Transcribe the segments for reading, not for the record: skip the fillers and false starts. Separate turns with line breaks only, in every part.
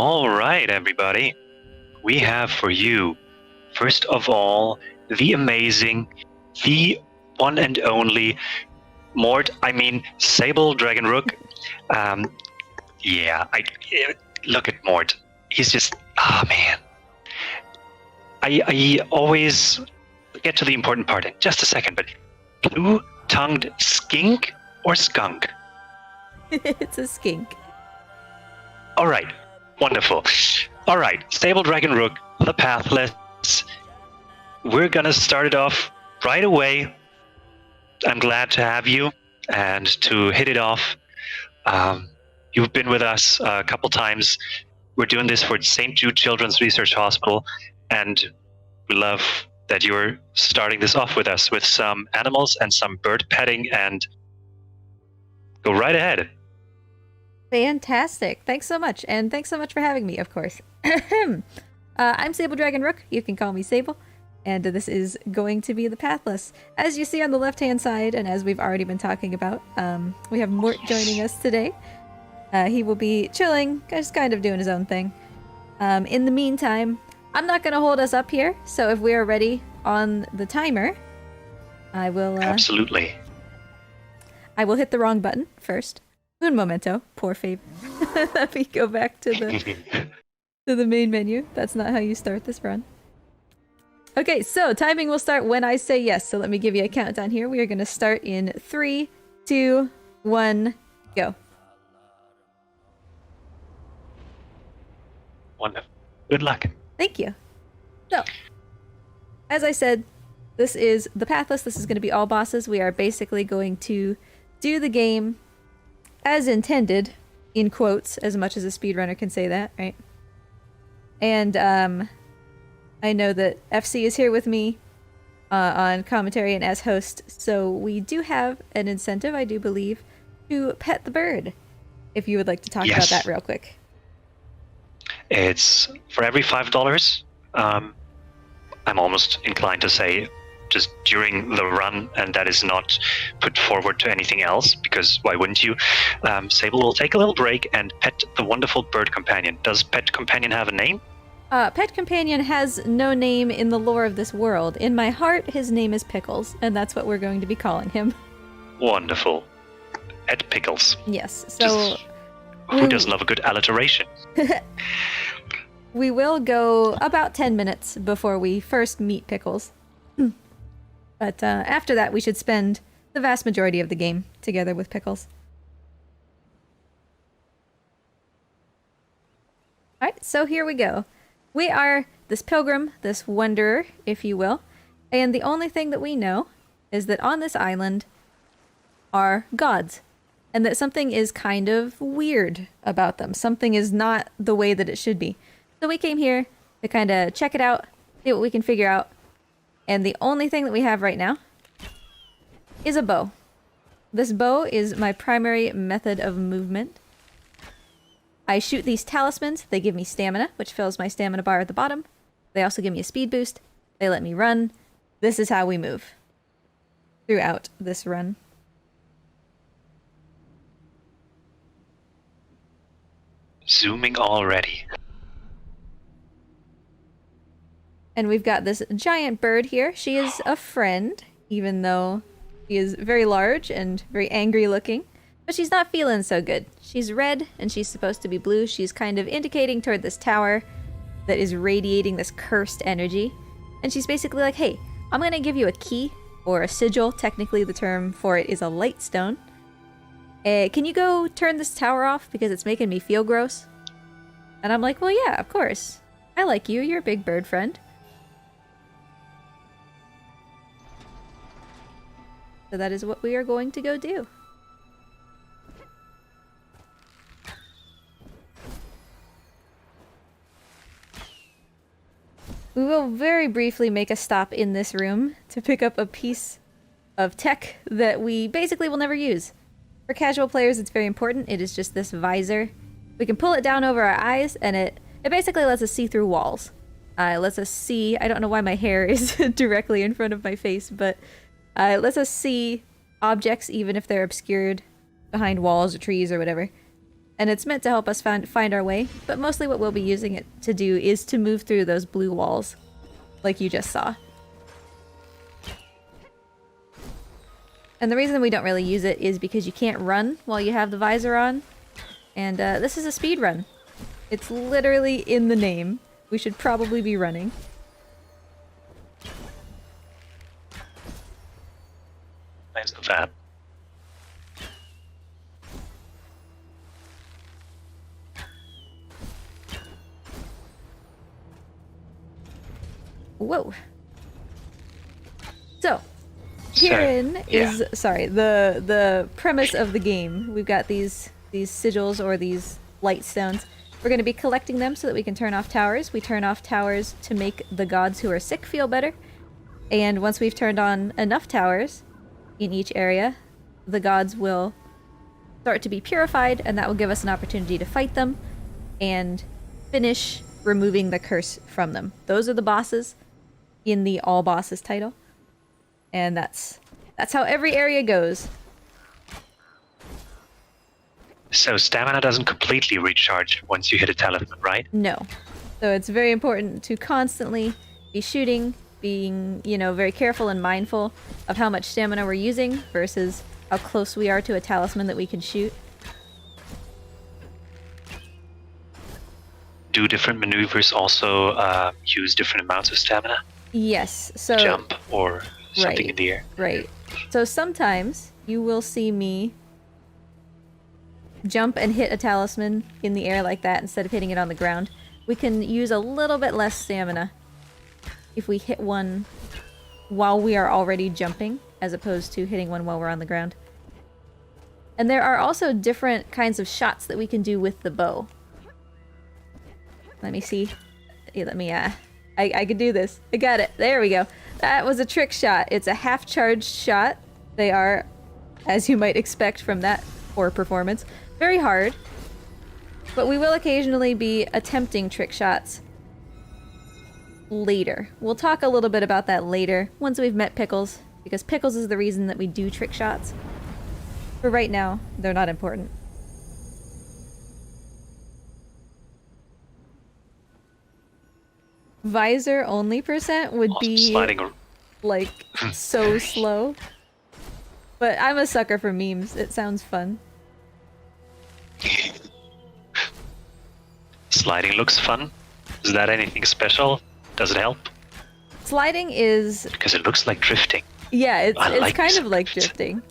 All right, everybody. We have for you, first of all, the amazing, the one and only SableDragonRook. Um, look at Mort. He's just, man. I always get to the important part in just a second, but blue-tongued skink or skunk?
It's a skink.
All right, wonderful. All right, SableDragonRook, the Pathless. We're gonna start it off right away. I'm glad to have you and to hit it off. You've been with us a couple times. We're doing this for St. Jude Children's Research Hospital, and we love that you're starting this off with us with some animals and some bird petting, and go right ahead.
Fantastic. Thanks so much. And thanks so much for having me, of course. I'm SableDragonRook. You can call me Sable. And this is going to be the Pathless. As you see on the left-hand side, and as we've already been talking about, we have Mort joining us today. He will be chilling, just kind of doing his own thing. In the meantime, I'm not going to hold us up here, so if we are ready on the timer, I will...
Absolutely.
I will hit the wrong button first. Un momento, por favor. Let me go back to the main menu. That's not how you start this run. Okay, so timing will start when I say yes. So let me give you a countdown here. We are going to start in 3, 2, 1, go.
Wonderful. Good luck.
Thank you. So, as I said, this is the Pathless. This is going to be all bosses. We are basically going to do the game as intended, in quotes, as much as a speedrunner can say that, right? And I know that FC is here with me on commentary and as host, so we do have an incentive, I do believe, to pet the bird. If you would like to talk about that real quick.
It's for every $5. I'm almost inclined to say just during the run, and that is not put forward to anything else, because why wouldn't you? Sable will take a little break and pet the wonderful bird companion. Does pet companion have a name?
Pet companion has no name in the lore of this world. In my heart, his name is Pickles, and that's what we're going to be calling him.
Wonderful. Pet Pickles.
Yes, so...
Who doesn't love a good alliteration?
We will go about 10 minutes before we first meet Pickles. But after that, we should spend the vast majority of the game together with Pickles. Alright, so here we go. We are this pilgrim, this wanderer, if you will. And the only thing that we know is that on this island are gods. And that something is kind of weird about them. Something is not the way that it should be. So we came here to kind of check it out, see what we can figure out. And the only thing that we have right now is a bow. This bow is my primary method of movement. I shoot these talismans. They give me stamina, which fills my stamina bar at the bottom. They also give me a speed boost. They let me run. This is how we move throughout this run.
Zooming already.
And we've got this giant bird here. She is a friend, even though she is very large and very angry looking. But she's not feeling so good. She's red, and she's supposed to be blue. She's kind of indicating toward this tower that is radiating this cursed energy. And she's basically like, hey, I'm going to give you a key, or a sigil. Technically, the term for it is a light stone. Can you go turn this tower off because it's making me feel gross? And I'm like, well, yeah, of course. I like you. You're a big bird friend. So that is what we are going to go do. We will very briefly make a stop in this room to pick up a piece of tech that we basically will never use. For casual players, it's very important. It is just this visor. We can pull it down over our eyes, and it basically lets us see through walls. It lets us see... I don't know why my hair is directly in front of my face, but it lets us see objects even if they're obscured behind walls or trees or whatever. and it's meant to help us find our way, but mostly what we'll be using it to do is to move through those blue walls, like you just saw. And the reason we don't really use it is because you can't run while you have the visor on, and this is a speed run. It's literally in the name. We should probably be running.
Nice of that.
Whoa. So, herein is sorry, the premise of the game. We've got these sigils or these light stones. We're going to be collecting them so that we can turn off towers. We turn off towers to make the gods who are sick feel better. And once we've turned on enough towers in each area, the gods will start to be purified, and that will give us an opportunity to fight them and finish removing the curse from them. Those are the bosses in the all bosses title. And that's how every area goes.
So stamina doesn't completely recharge once you hit a talisman, right?
No. So it's very important to constantly be shooting, being, very careful and mindful of how much stamina we're using versus how close we are to a talisman that we can shoot.
Do different maneuvers also use different amounts of stamina?
Yes. So
jump or something in the air?
Right. So sometimes you will see me jump and hit a talisman in the air like that instead of hitting it on the ground. We can use a little bit less stamina if we hit one while we are already jumping, as opposed to hitting one while we're on the ground. And there are also different kinds of shots that we can do with the bow. Let me see. Hey, let me, I could do this. I got it. There we go. That was a trick shot. It's a half-charged shot. They are, as you might expect from that poor performance, very hard. But we will occasionally be attempting trick shots later. We'll talk a little bit about that later, once we've met Pickles, because Pickles is the reason that we do trick shots. For right now, they're not important. Visor only percent would be
sliding
like so slow. But I'm a sucker for memes. It sounds fun.
Sliding looks fun. Is that anything special? Does it help?
Sliding is...
Because it looks like drifting.
Yeah, it's
like
kind of like drifting.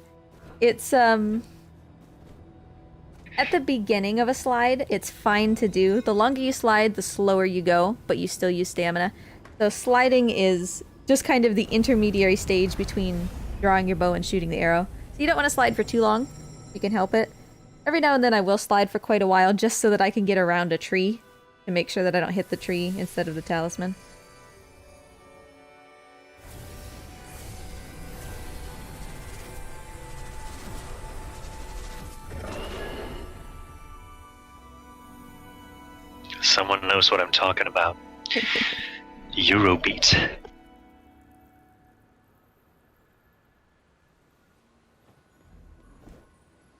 It's, at the beginning of a slide, it's fine to do. The longer you slide, the slower you go, but you still use stamina. So sliding is just kind of the intermediary stage between drawing your bow and shooting the arrow. So you don't want to slide for too long. You can help it. Every now and then I will slide for quite a while just so that I can get around a tree to make sure that I don't hit the tree instead of the talisman.
Someone knows what I'm talking about. Eurobeat.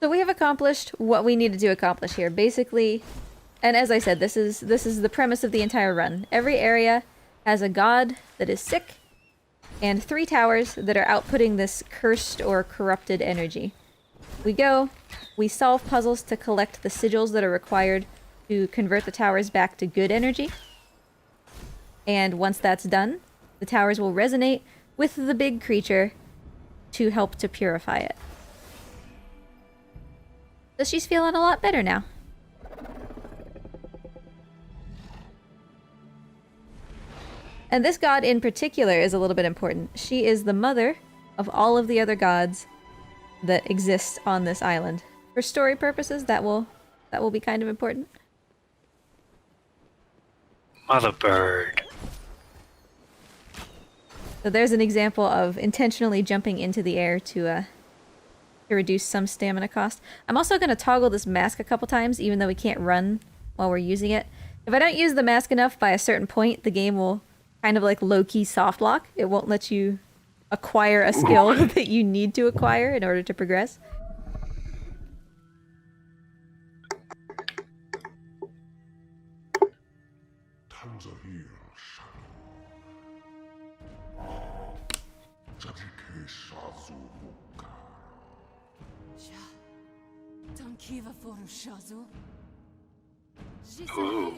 So we have accomplished what we needed to accomplish here. Basically, and as I said, this is the premise of the entire run. Every area has a god that is sick, and 3 towers that are outputting this cursed or corrupted energy. We go, we solve puzzles to collect the sigils that are required to convert the towers back to good energy. And once that's done, the towers will resonate with the big creature to help to purify it. So she's feeling a lot better now. And this god in particular is a little bit important. She is the mother of all of the other gods that exist on this island. For story purposes, that will be kind of important.
Mother bird.
So there's an example of intentionally jumping into the air to reduce some stamina cost. I'm also going to toggle this mask a couple times, even though we can't run while we're using it. If I don't use the mask enough by a certain point, the game will kind of like low-key soft lock. It won't let you acquire a skill that you need to acquire in order to progress.
Ooh,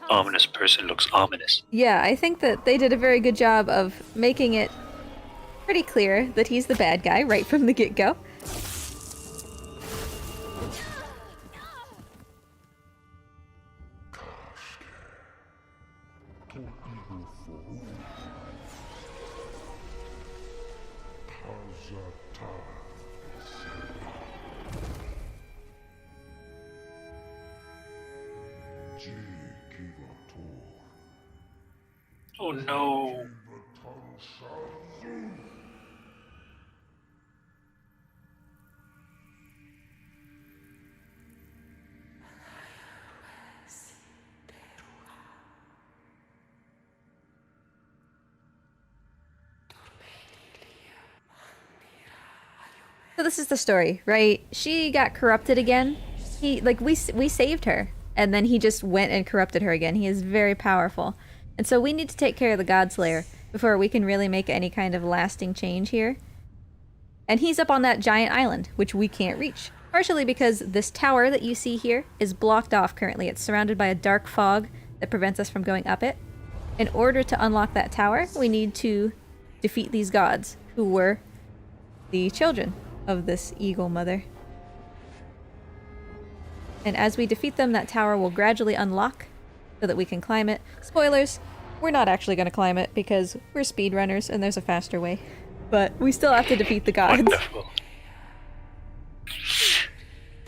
ominous person looks ominous.
Yeah, I think that they did a very good job of making it pretty clear that he's the bad guy right from the get-go.
Oh no.
So this is the story, right? She got corrupted again. We saved her, and then he just went and corrupted her again. He is very powerful. And so we need to take care of the Godslayer before we can really make any kind of lasting change here. And he's up on that giant island, which we can't reach. Partially because this tower that you see here is blocked off currently. It's surrounded by a dark fog that prevents us from going up it. In order to unlock that tower, we need to defeat these gods, who were the children of this eagle mother. And as we defeat them, that tower will gradually unlock so that we can climb it. Spoilers, we're not actually going to climb it because we're speedrunners and there's a faster way. But we still have to defeat the gods.
Wonderful.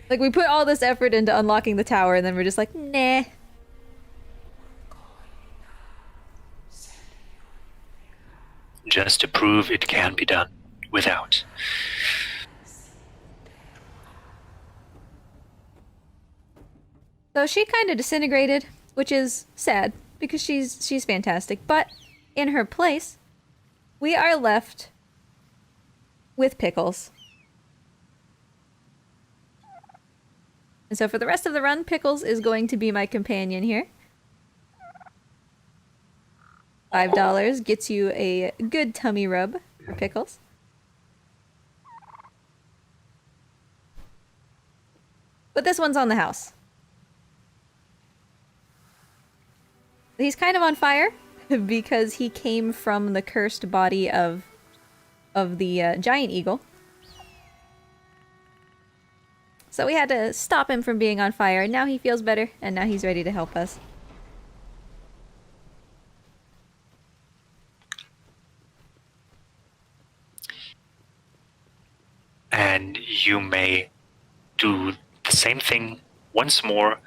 Like, we put all this effort into unlocking the tower and then we're just like, nah.
Just to prove it can be done without.
So she kind of disintegrated, which is sad because she's fantastic. But in her place, we are left with Pickles. And so for the rest of the run, Pickles is going to be my companion here. $5 gets you a good tummy rub for Pickles. But this one's on the house. He's kind of on fire because he came from the cursed body of the giant eagle. So we had to stop him from being on fire, and now he feels better, and now he's ready to help us.
And you may do the same thing once more,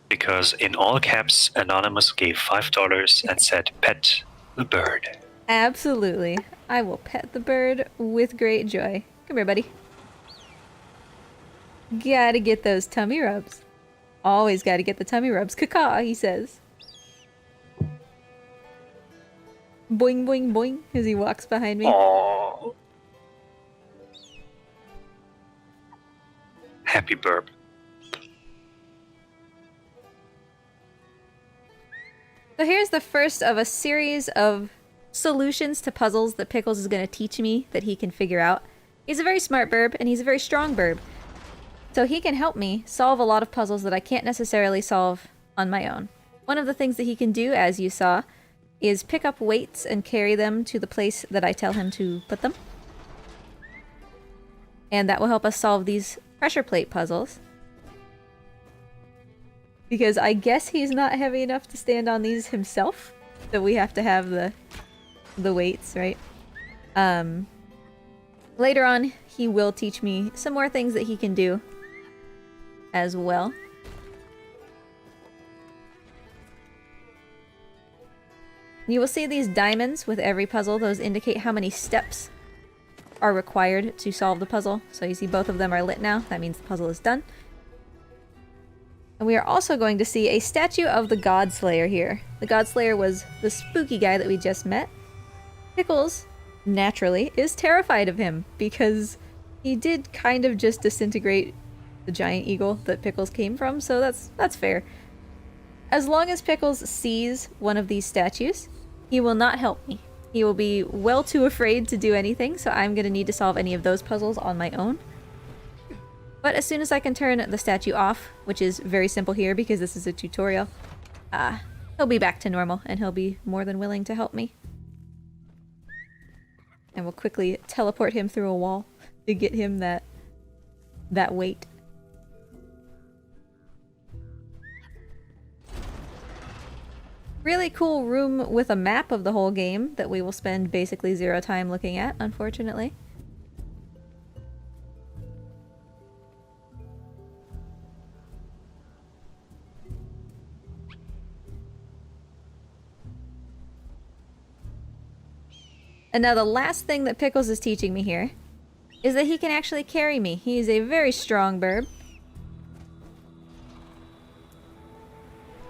because in all caps, Anonymous gave $5 and said, "Pet the bird."
Absolutely. I will pet the bird with great joy. Come here, buddy. Gotta get those tummy rubs. Always gotta get the tummy rubs. Caw, he says. Boing, boing, boing, as he walks behind me.
Aww. Happy burp.
So here's the first of a series of solutions to puzzles that Pickles is going to teach me that he can figure out. He's a very smart burb, and he's a very strong burb. So he can help me solve a lot of puzzles that I can't necessarily solve on my own. One of the things that he can do, as you saw, is pick up weights and carry them to the place that I tell him to put them. And that will help us solve these pressure plate puzzles. Because I guess he's not heavy enough to stand on these himself. So we have to have the weights, right? Later on, he will teach me some more things that he can do as well. You will see these diamonds with every puzzle. Those indicate how many steps are required to solve the puzzle. So you see both of them are lit now. That means the puzzle is done. And we are also going to see a statue of the Godslayer here. The Godslayer was the spooky guy that we just met. Pickles, naturally, is terrified of him because he did kind of just disintegrate the giant eagle that Pickles came from, so that's fair. As long as Pickles sees one of these statues, he will not help me. He will be well too afraid to do anything, so I'm going to need to solve any of those puzzles on my own. But as soon as I can turn the statue off, which is very simple here because this is a tutorial, he'll be back to normal and he'll be more than willing to help me. And we'll quickly teleport him through a wall to get him that weight. Really cool room with a map of the whole game that we will spend basically 0 time looking at, unfortunately. And now the last thing that Pickles is teaching me here is that he can actually carry me. He is a very strong bird.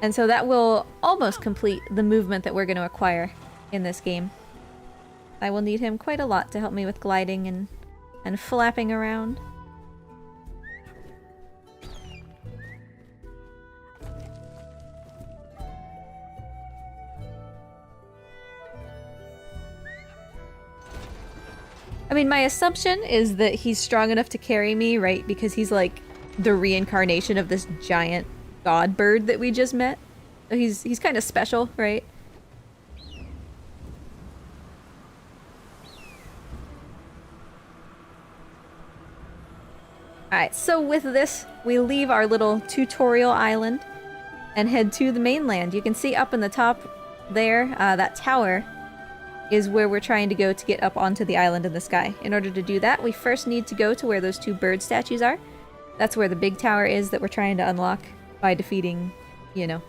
And so that will almost complete the movement that we're going to acquire in this game. I will need him quite a lot to help me with gliding and flapping around. I mean, my assumption is that he's strong enough to carry me, right? Because he's like the reincarnation of this giant god bird that we just met. So he's kind of special, right? Alright, so with this, we leave our little tutorial island and head to the mainland. You can see up in the top there, that tower is where we're trying to go to get up onto the island in the sky. In order to do that, we first need to go to where those 2 bird statues are. That's where the big tower is that we're trying to unlock by defeating, you know,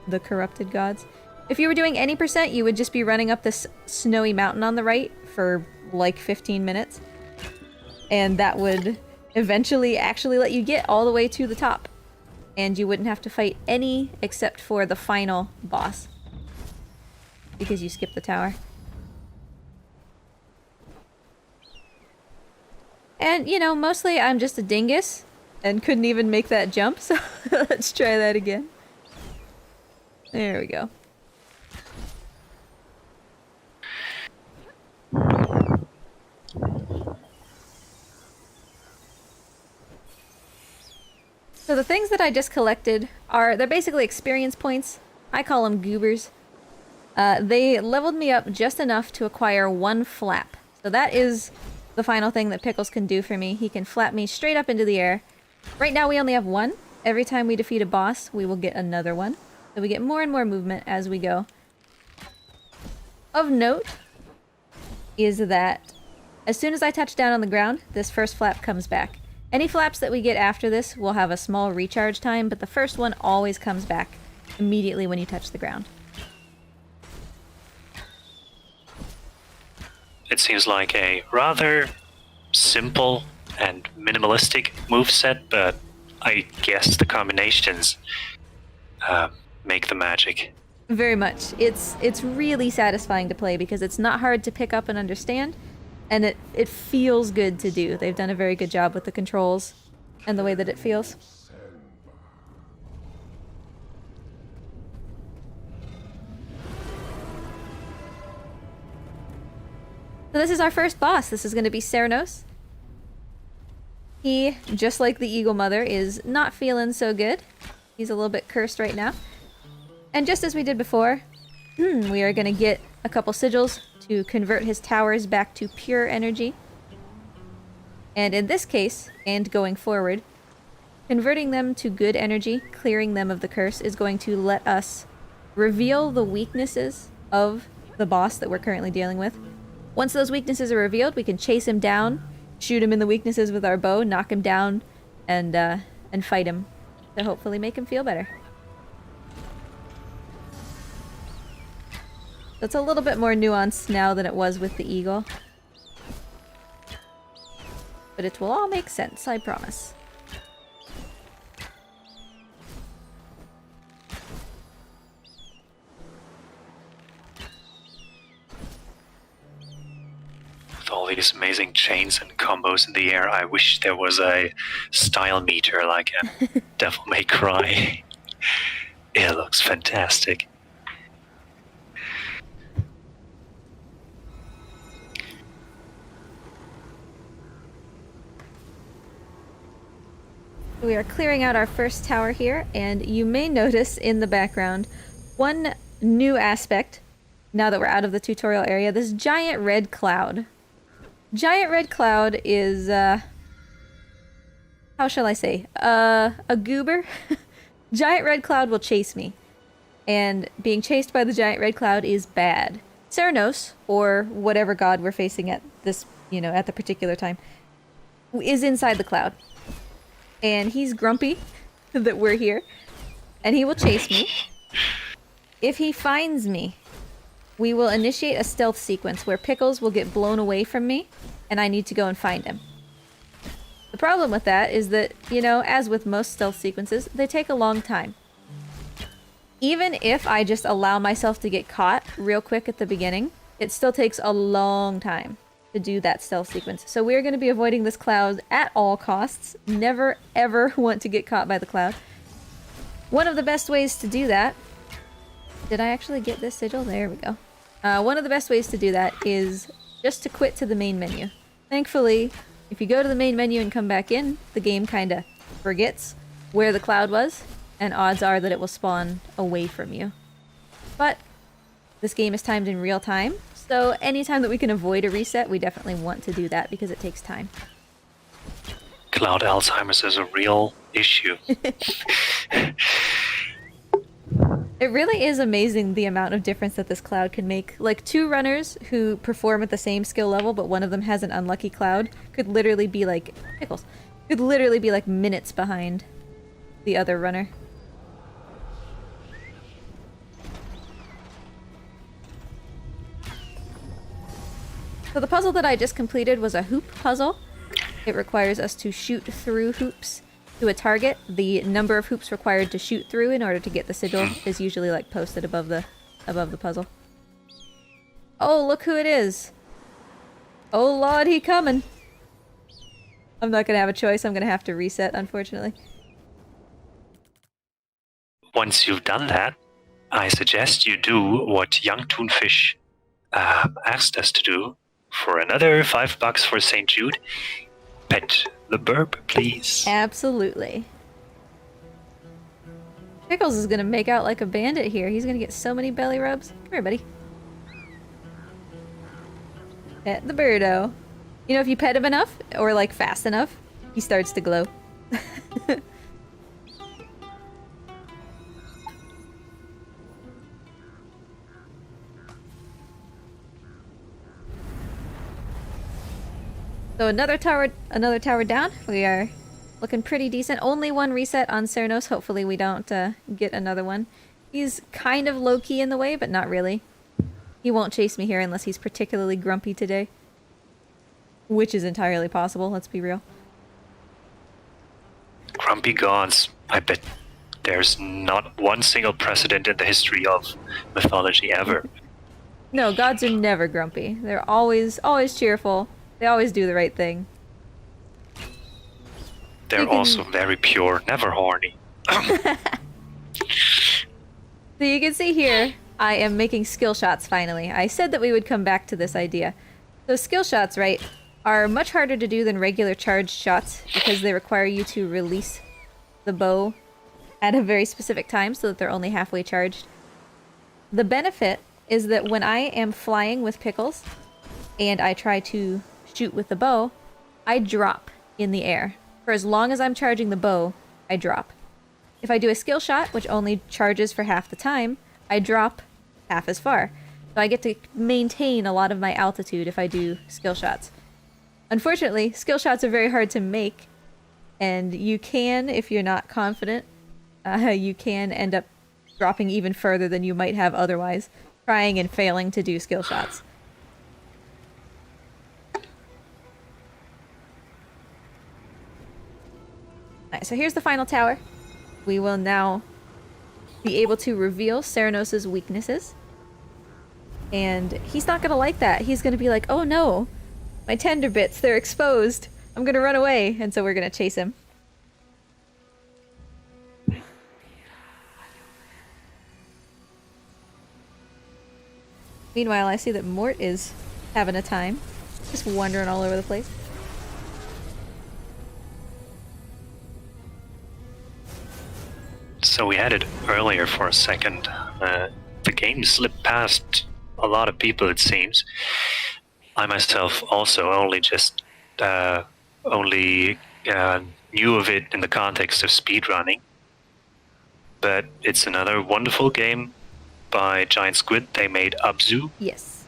the corrupted gods. If you were doing any percent, you would just be running up this snowy mountain on the right for like 15 minutes. And that would eventually actually let you get all the way to the top. And you wouldn't have to fight any except for the final boss. Because you skipped the tower. And, you know, mostly I'm just a dingus and couldn't even make that jump, so let's try that again. There we go. So the things that I just collected they're basically experience points. I call them goobers. They leveled me up just enough to acquire 1 flap. So that is the final thing that Pickles can do for me. He can flap me straight up into the air. Right now we only have 1. Every time we defeat a boss, we will get another one. So we get more and more movement as we go. Of note is that as soon as I touch down on the ground, this first flap comes back. Any flaps that we get after this will have a small recharge time, but the first one always comes back immediately when you touch the ground.
It seems like a rather simple and minimalistic moveset, but I guess the combinations make the magic.
Very much. It's really satisfying to play because it's not hard to pick up and understand, and it feels good to do. They've done a very good job with the controls and the way that it feels. So this is our first boss. This is going to be Cernos. He, just like the Eagle Mother, is not feeling so good. He's a little bit cursed right now. And just as we did before, we are going to get a couple sigils to convert his towers back to pure energy. And in this case, and going forward, converting them to good energy, clearing them of the curse, is going to let us reveal the weaknesses of the boss that we're currently dealing with. Once those weaknesses are revealed, we can chase him down, shoot him in the weaknesses with our bow, knock him down, and fight him to hopefully make him feel better. So it's a little bit more nuanced now than it was with the eagle. But it will all make sense, I promise.
With all these amazing chains and combos in the air, I wish there was a style meter like a Devil May Cry. It looks fantastic.
We are clearing out our first tower here, and you may notice in the background one new aspect, now that we're out of the tutorial area, this giant red cloud. Giant red cloud is, how shall I say, a goober? Giant red cloud will chase me, and being chased by the giant red cloud is bad. Ceranos, or whatever god we're facing at this, at the particular time, is inside the cloud. And he's grumpy that we're here, and he will chase me. If he finds me, we will initiate a stealth sequence where Pickles will get blown away from me, and I need to go and find him. The problem with that is that, as with most stealth sequences, they take a long time. Even if I just allow myself to get caught real quick at the beginning, it still takes a long time to do that stealth sequence. So we're going to be avoiding this cloud at all costs. Never, ever want to get caught by the cloud. One of the best ways to do that... Did I actually get this sigil? There we go. One of the best ways to do that is just to quit to the main menu. Thankfully, if you go to the main menu and come back in, the game kind of forgets where the cloud was, and odds are that it will spawn away from you. But this game is timed in real time, so anytime that we can avoid a reset, we definitely want to do that because it takes time.
Cloud Alzheimer's is a real issue.
It really is amazing the amount of difference that this cloud can make. Like, two runners who perform at the same skill level, but one of them has an unlucky cloud, could literally be like... Pickles. Could literally be like minutes behind the other runner. So the puzzle that I just completed was a hoop puzzle. It requires us to shoot through hoops to a target. The number of hoops required to shoot through in order to get the sigil is usually like posted above the puzzle. Oh, look who it is! Oh lord, he coming! I'm not gonna have a choice. I'm gonna have to reset, unfortunately.
Once you've done that, I suggest you do what young Toonfish asked us to do. For another $5 for St. Jude, pet the burp, please.
Absolutely. Pickles is gonna make out like a bandit here. He's gonna get so many belly rubs. Come here, buddy. Pet the birdo. If you pet him enough, or like fast enough, he starts to glow. So another tower down. We are looking pretty decent. Only one reset on Ceranos. Hopefully we don't get another one. He's kind of low-key in the way, but not really. He won't chase me here unless he's particularly grumpy today. Which is entirely possible, let's be real.
Grumpy gods. I bet there's not one single precedent in the history of mythology ever.
No, gods are never grumpy. They're always cheerful. They always do the right thing.
They're also very pure, never horny.
So you can see here, I am making skill shots finally. I said that we would come back to this idea. So skill shots, right, are much harder to do than regular charged shots because they require you to release the bow at a very specific time so that they're only halfway charged. The benefit is that when I am flying with Pickles and I try to shoot with the bow, I drop in the air. For as long as I'm charging the bow, I drop. If I do a skill shot, which only charges for half the time, I drop half as far. So I get to maintain a lot of my altitude if I do skill shots. Unfortunately, skill shots are very hard to make, and you can, if you're not confident, you can end up dropping even further than you might have otherwise, trying and failing to do skill shots. Alright, so here's the final tower. We will now be able to reveal Ceranos' weaknesses. And he's not gonna like that. He's gonna be like, oh no, my tender bits, they're exposed. I'm gonna run away. And so we're gonna chase him. Meanwhile, I see that Mort is having a time. Just wandering all over the place.
So we had it earlier for a second. The game slipped past a lot of people, it seems. I myself also only knew of it in the context of speedrunning. But it's another wonderful game by Giant Squid. They made Abzu.
Yes.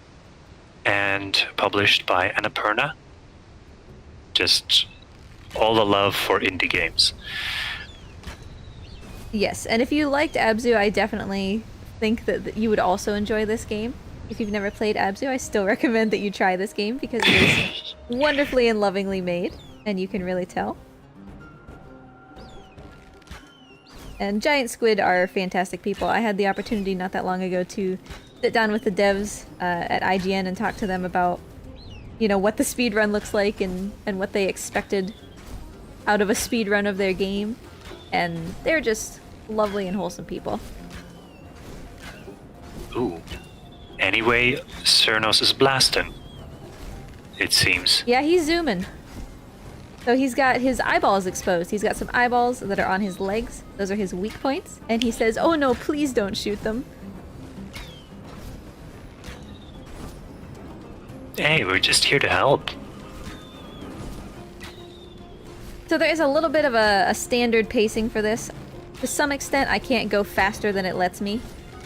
And published by Annapurna. Just all the love for indie games.
Yes, and if you liked Abzu, I definitely think that you would also enjoy this game. If you've never played Abzu, I still recommend that you try this game because it is wonderfully and lovingly made, and you can really tell. And Giant Squid are fantastic people. I had the opportunity not that long ago to sit down with the devs at IGN and talk to them about, you know, what the speedrun looks like and what they expected out of a speedrun of their game. And they're just lovely and wholesome people.
Ooh. Anyway, Cernos is blasting, it seems.
Yeah, he's zooming. So he's got his eyeballs exposed. He's got some eyeballs that are on his legs. Those are his weak points. And he says, "Oh no, please don't shoot them."
Hey, we're just here to help.
So there is a little bit of a standard pacing for this. To some extent, I can't go faster than it lets me,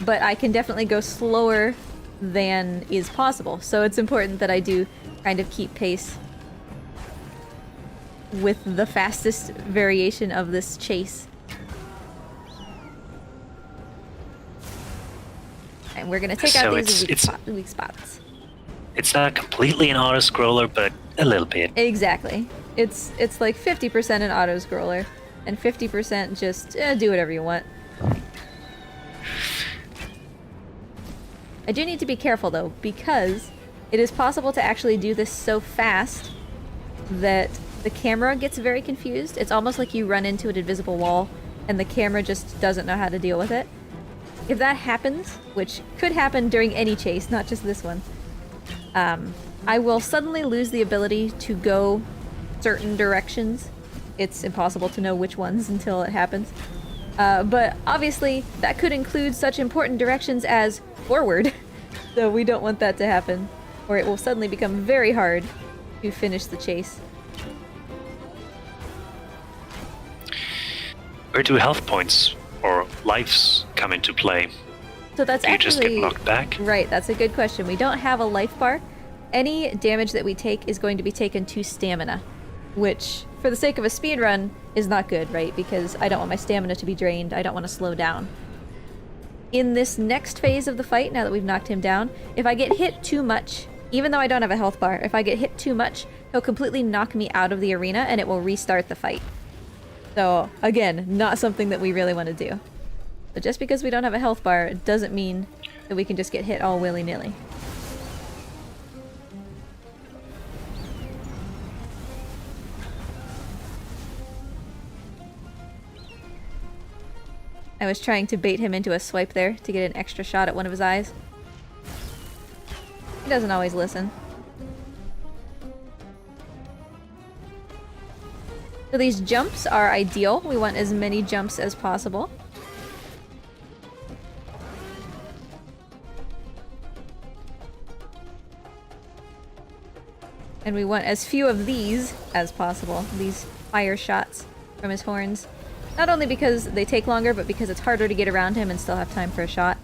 but I can definitely go slower than is possible. So it's important that I do kind of keep pace with the fastest variation of this chase. And we're gonna take out these weak spots.
It's not completely an auto-scroller, but a little bit.
Exactly. It's like 50% an auto-scroller, and 50% just do whatever you want. I do need to be careful though, because it is possible to actually do this so fast that the camera gets very confused. It's almost like you run into an invisible wall and the camera just doesn't know how to deal with it. If that happens, which could happen during any chase, not just this one, I will suddenly lose the ability to go certain directions. It's impossible to know which ones until it happens. But obviously, that could include such important directions as forward. So we don't want that to happen, or it will suddenly become very hard to finish the chase.
Where do health points or lives come into play?
So that's
do you
actually
just get knocked back?
Right, that's a good question. We don't have a life bar. Any damage that we take is going to be taken to stamina, which, for the sake of a speedrun, is not good, right? Because I don't want my stamina to be drained. I don't want to slow down. In this next phase of the fight, now that we've knocked him down, if I get hit too much, even though I don't have a health bar, if I get hit too much, he'll completely knock me out of the arena and it will restart the fight. So, again, not something that we really want to do. But just because we don't have a health bar doesn't mean that we can just get hit all willy-nilly. I was trying to bait him into a swipe there to get an extra shot at one of his eyes. He doesn't always listen. So these jumps are ideal. We want as many jumps as possible. And we want as few of these as possible, these fire shots from his horns. Not only because they take longer, but because it's harder to get around him and still have time for a shot.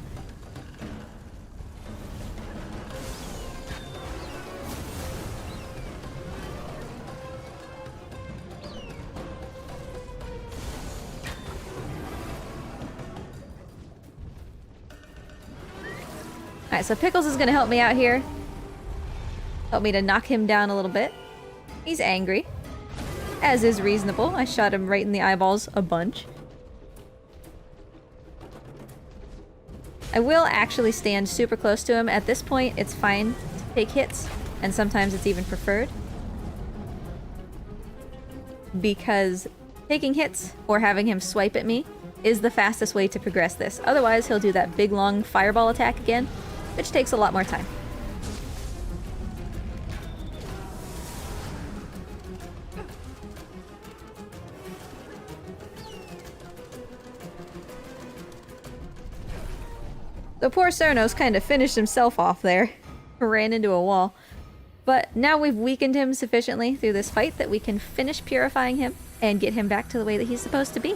Alright, so Pickles is gonna help me out here. Help me to knock him down a little bit. He's angry. As is reasonable. I shot him right in the eyeballs a bunch. I will actually stand super close to him. At this point, it's fine to take hits, and sometimes it's even preferred. Because taking hits or having him swipe at me is the fastest way to progress this. Otherwise, he'll do that big long fireball attack again, which takes a lot more time. So poor Cernos kind of finished himself off there. Ran into a wall. But now we've weakened him sufficiently through this fight that we can finish purifying him and get him back to the way that he's supposed to be.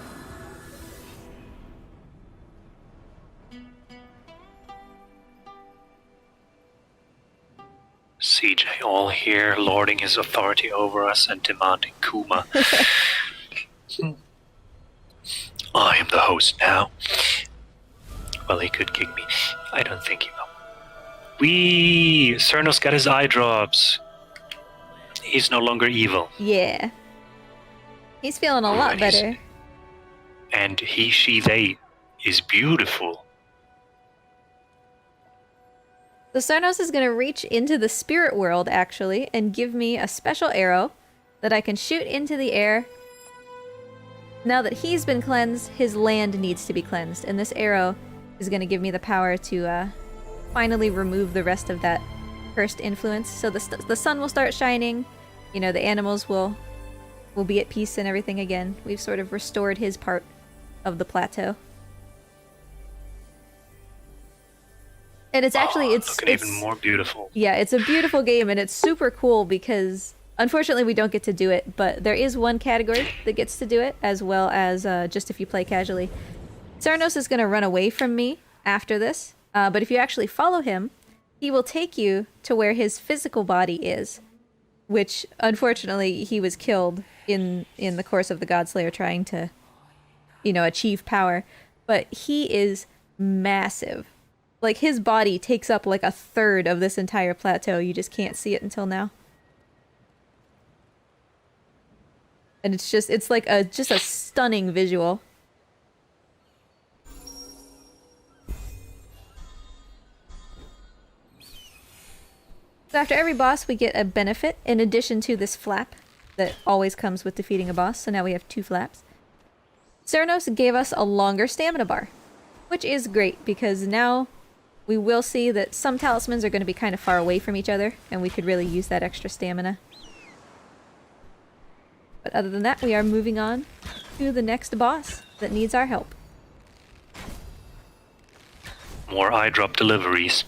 CJ all here, lording his authority over us and demanding Kuma. I am the host now. Well, he could kick me. I don't think he will. Cernos got his eye drops. He's no longer evil.
Yeah. He's feeling a lot better.
And he, she, they is beautiful.
So Cernos is going to reach into the spirit world, actually, and give me a special arrow that I can shoot into the air. Now that he's been cleansed, his land needs to be cleansed, and this arrow is going to give me the power to finally remove the rest of that cursed influence. So the sun will start shining, you know, the animals will be at peace and everything again. We've sort of restored his part of the plateau. And it's actually, it's
even more beautiful.
Yeah, it's a beautiful game, and it's super cool because, unfortunately, we don't get to do it, but there is one category that gets to do it, as well as just if you play casually. Cernos is going to run away from me after this, but if you actually follow him, he will take you to where his physical body is, which, unfortunately, he was killed in the course of the Godslayer trying to, you know, achieve power. But he is massive. Like, his body takes up like a third of this entire plateau. You just can't see it until now. And it's like just a stunning visual. So after every boss, we get a benefit in addition to this flap that always comes with defeating a boss. So now we have 2 flaps. Cernos gave us a longer stamina bar, which is great because now we will see that some talismans are going to be kind of far away from each other, and we could really use that extra stamina. But other than that, we are moving on to the next boss that needs our help.
More eye drop deliveries.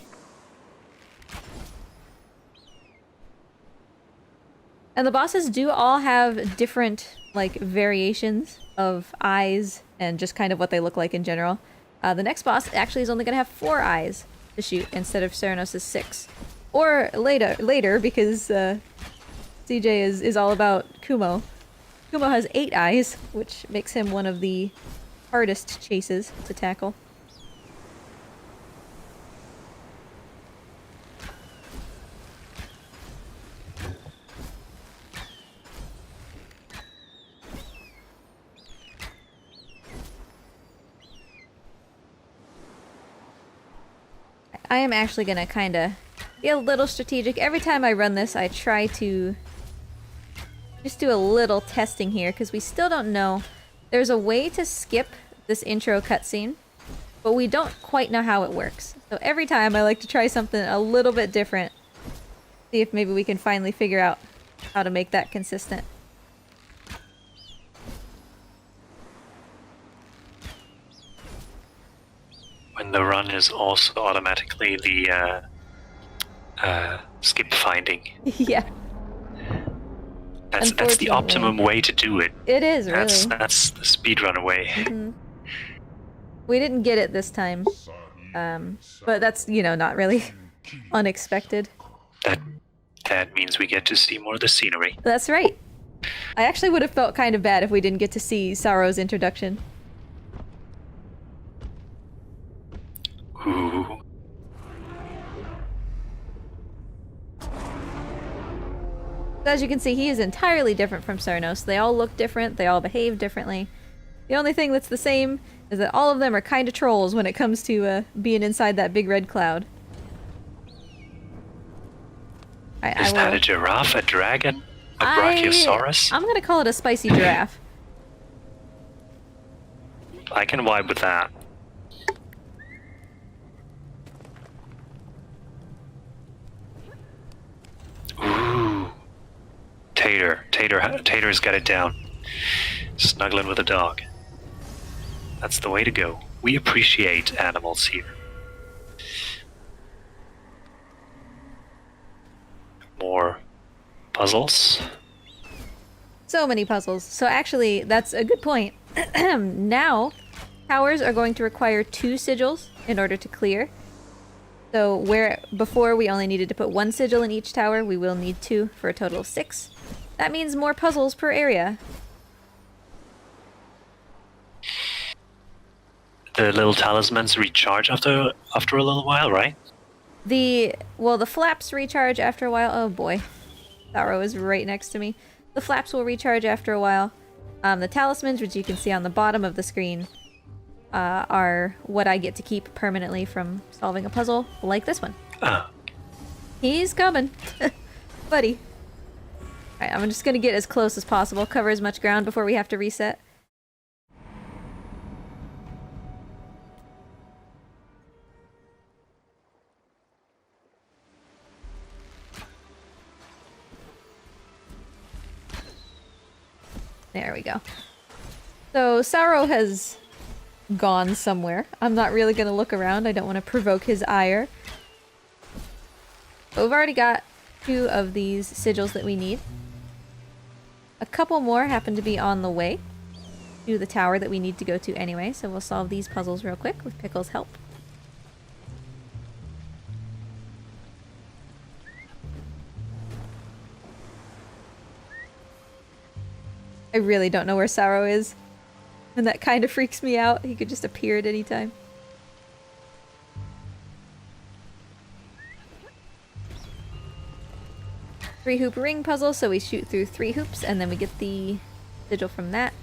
And the bosses do all have different, like, variations of eyes and just kind of what they look like in general. The next boss actually is only going to have 4 eyes to shoot instead of Cernos' 6. Or later because CJ is all about Kumo. Kumo has 8 eyes, which makes him one of the hardest chases to tackle. I am actually gonna kind of be a little strategic. Every time I run this, I try to just do a little testing here, because we still don't know. There's a way to skip this intro cutscene, but we don't quite know how it works. So every time I like to try something a little bit different. See if maybe we can finally figure out how to make that consistent.
When the run is also automatically the skip finding.
Yeah.
That's the optimum way to do it.
It is, really.
That's the speedrun way.
Mm-hmm. We didn't get it this time. But that's, you know, not really unexpected.
That means we get to see more of the scenery.
That's right. I actually would have felt kind of bad if we didn't get to see Saro's introduction.
Ooh.
As you can see, he is entirely different from Cernos. They all look different, they all behave differently. The only thing that's the same is that all of them are kind of trolls when it comes to being inside that big red cloud.
Is that a giraffe, a dragon, a brachiosaurus?
I'm gonna call it a spicy giraffe.
I can vibe with that. Ooh. Tater's got it down. Snuggling with a dog. That's the way to go. We appreciate animals here. more puzzles.
So many puzzles. So actually, that's a good point. Now, towers are going to require 2 sigils in order to clear. So where before we only needed to put 1 sigil in each tower, we will need 2 for a total of 6. That means more puzzles per area.
The little talismans recharge after a little while, right?
The flaps recharge after a while. Oh boy. Tharo is right next to me. The flaps will recharge after a while. The talismans, which you can see on the bottom of the screen, are what I get to keep permanently from solving a puzzle like this one. He's coming. Buddy. Alright, I'm just gonna get as close as possible, cover as much ground before we have to reset. There we go. So, Sauro has gone somewhere. I'm not really gonna look around. I don't want to provoke his ire. But we've already got 2 of these sigils that we need. A couple more happen to be on the way to the tower that we need to go to anyway, so we'll solve these puzzles real quick with Pickle's help. I really don't know where Sauro is. And that kind of freaks me out. He could just appear at any time. Three-hoop ring puzzle, so we shoot through 3 hoops, and then we get the sigil from that.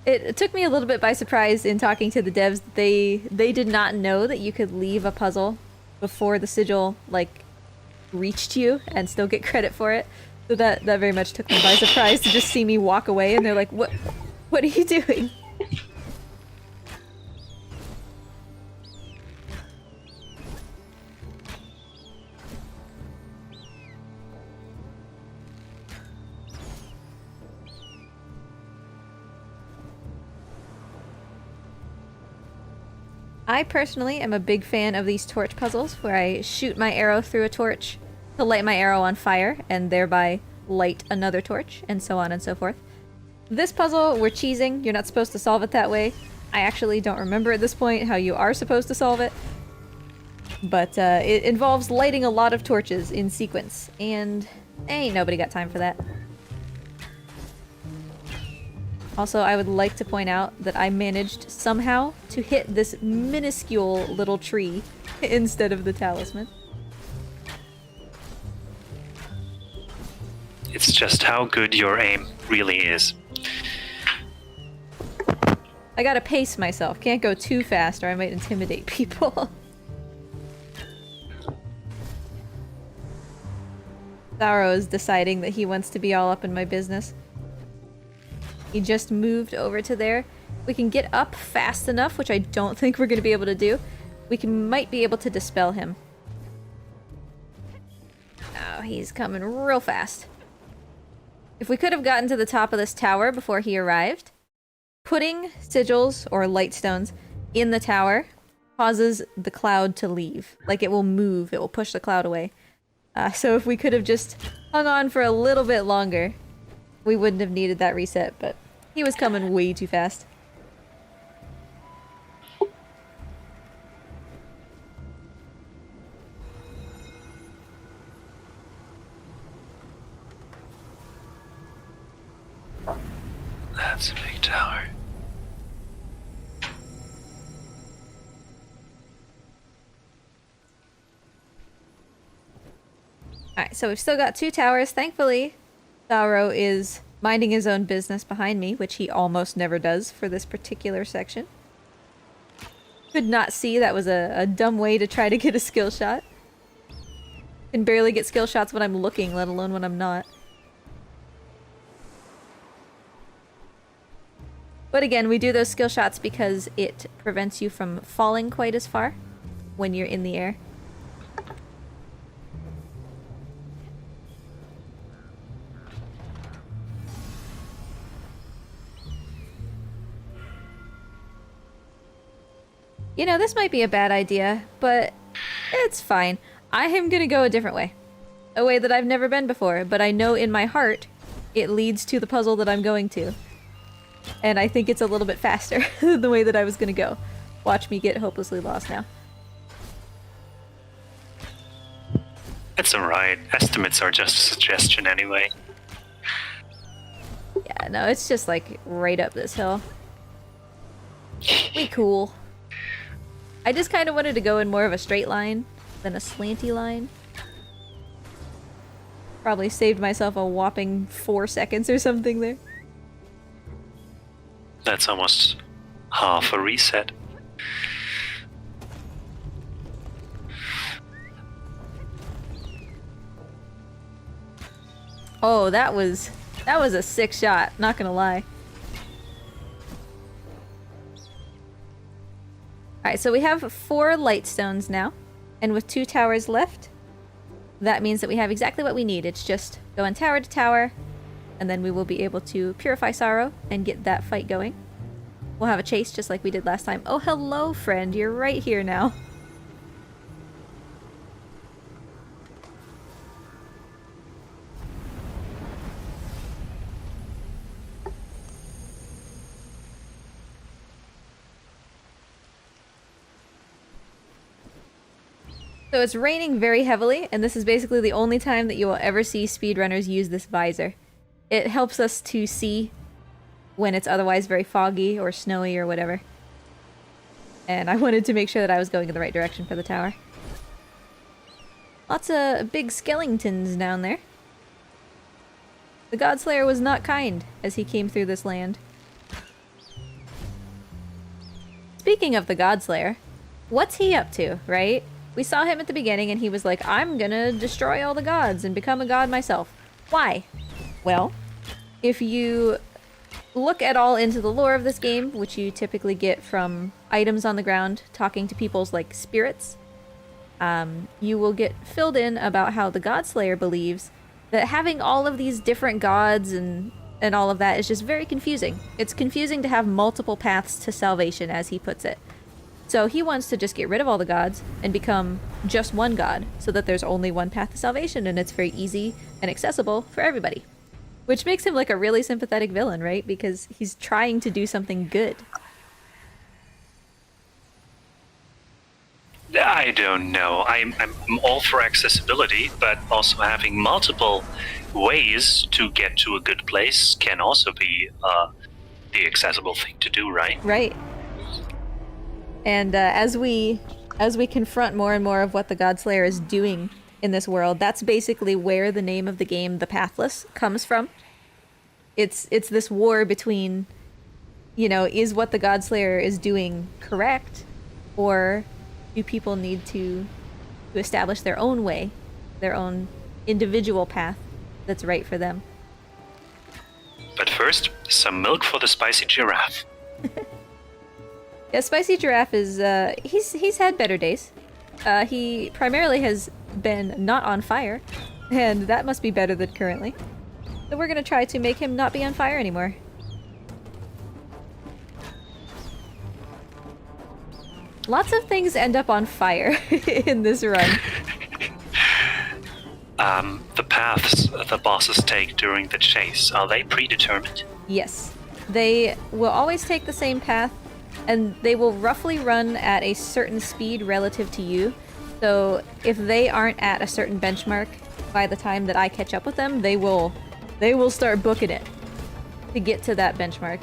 It took me a little bit by surprise in talking to the devs. They did not know that you could leave a puzzle before the sigil, like, reached you and still get credit for it. So that very much took them by surprise to just see me walk away, and they're like, what are you doing? I personally am a big fan of these torch puzzles, where I shoot my arrow through a torch to light my arrow on fire, and thereby light another torch, and so on and so forth. This puzzle, we're cheesing. You're not supposed to solve it that way. I actually don't remember at this point how you are supposed to solve it. But it involves lighting a lot of torches in sequence, and ain't nobody got time for that. Also, I would like to point out that I managed somehow to hit this minuscule little tree instead of the talisman.
It's just how good your aim really is.
I gotta pace myself. Can't go too fast or I might intimidate people. Sauro is deciding that he wants to be all up in my business. He just moved over to there. We can get up fast enough, which I don't think we're going to be able to do. Might be able to dispel him. Oh, he's coming real fast. If we could have gotten to the top of this tower before he arrived, putting sigils or light stones in the tower causes the cloud to leave. Like, it will move. It will push the cloud away. So if we could have just hung on for a little bit longer, we wouldn't have needed that reset, but he was coming way too fast.
That's a big tower.
Alright, so we've still got 2 towers. Thankfully, Sauro is minding his own business behind me, which he almost never does for this particular section. Could not see that was a dumb way to try to get a skill shot. Can barely get skill shots when I'm looking, let alone when I'm not. But again, we do those skill shots because it prevents you from falling quite as far when you're in the air. You know, this might be a bad idea, but it's fine. I am gonna go a different way. A way that I've never been before, but I know in my heart it leads to the puzzle that I'm going to. And I think it's a little bit faster than the way that I was gonna go. Watch me get hopelessly lost now.
It's alright. Estimates are just a suggestion anyway.
Yeah, no, it's just like right up this hill. We cool. I just kind of wanted to go in more of a straight line than a slanty line. Probably saved myself a whopping 4 seconds or something there.
That's almost half a reset.
Oh, that was a sick shot, not gonna lie. Alright, so we have 4 light stones now, and with 2 towers left, that means that we have exactly what we need. It's just going tower to tower, and then we will be able to purify sorrow and get that fight going. We'll have a chase just like we did last time. Oh, hello, friend. You're right here now. So it's raining very heavily, and this is basically the only time that you will ever see speedrunners use this visor. It helps us to see when it's otherwise very foggy or snowy or whatever. And I wanted to make sure that I was going in the right direction for the tower. Lots of big skeletons down there. The Godslayer was not kind as he came through this land. Speaking of the Godslayer, what's he up to, right? We saw him at the beginning and he was like, I'm gonna destroy all the gods and become a god myself. Why? Well, if you look at all into the lore of this game, which you typically get from items on the ground, talking to people's like spirits, you will get filled in about how the Godslayer believes that having all of these different gods and all of that is just very confusing. It's confusing to have multiple paths to salvation, as he puts it. So he wants to just get rid of all the gods and become just one god, so that there's only one path to salvation and it's very easy and accessible for everybody. Which makes him like a really sympathetic villain, right? Because he's trying to do something good.
I don't know. I'm all for accessibility, but also having multiple ways to get to a good place can also be the accessible thing to do, right?
Right. And as we confront more and more of what the Godslayer is doing in this world, that's basically where the name of the game, the Pathless, comes from. It's this war between, you know, is what the Godslayer is doing correct, or do people need to establish their own way, their own individual path that's right for them?
But first, some milk for the spicy giraffe.
Yeah, Spicy Giraffe is, he's had better days. He primarily has been not on fire, and that must be better than currently. So we're gonna try to make him not be on fire anymore. Lots of things end up on fire in this run.
The paths the bosses take during the chase, are they predetermined?
Yes. They will always take the same path, and they will roughly run at a certain speed relative to you. So if they aren't at a certain benchmark by the time that I catch up with them, they will start booking it to get to that benchmark.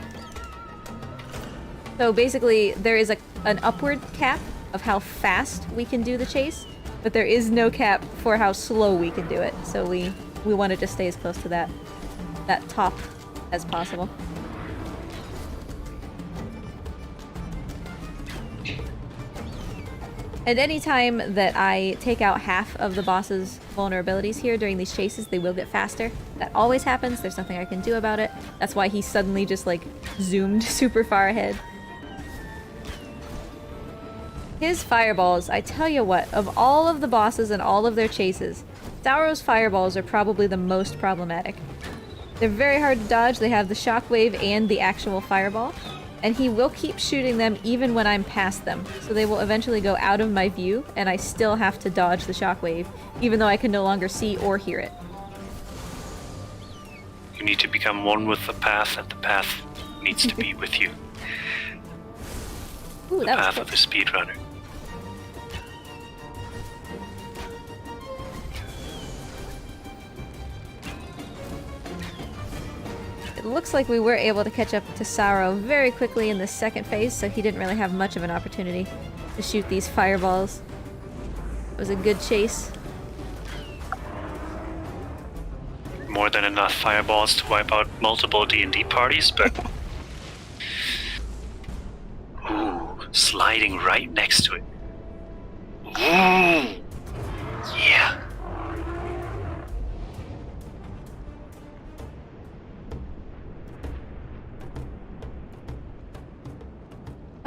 So basically, there is an upward cap of how fast we can do the chase, but there is no cap for how slow we can do it. So we want to just stay as close to that top as possible. And any time that I take out half of the boss's vulnerabilities here during these chases, they will get faster. That always happens. There's nothing I can do about it. That's why he suddenly just like zoomed super far ahead. His fireballs, I tell you what, of all of the bosses and all of their chases, Sauro's fireballs are probably the most problematic. They're very hard to dodge. They have the shockwave and the actual fireball. and he will keep shooting them even when I'm past them. So they will eventually go out of my view, and I still have to dodge the shockwave, even though I can no longer see or hear it.
You need to become one with the path, and the path needs to be with you.
Ooh,
The
that was
path
close.
of the speedrunner.
It looks like we were able to catch up to Sauro very quickly in the second phase, so he didn't really have much of an opportunity to shoot these fireballs. It was a good chase.
More than enough fireballs to wipe out multiple D&D parties, but... Ooh, sliding right next to it. Ooh! Yeah.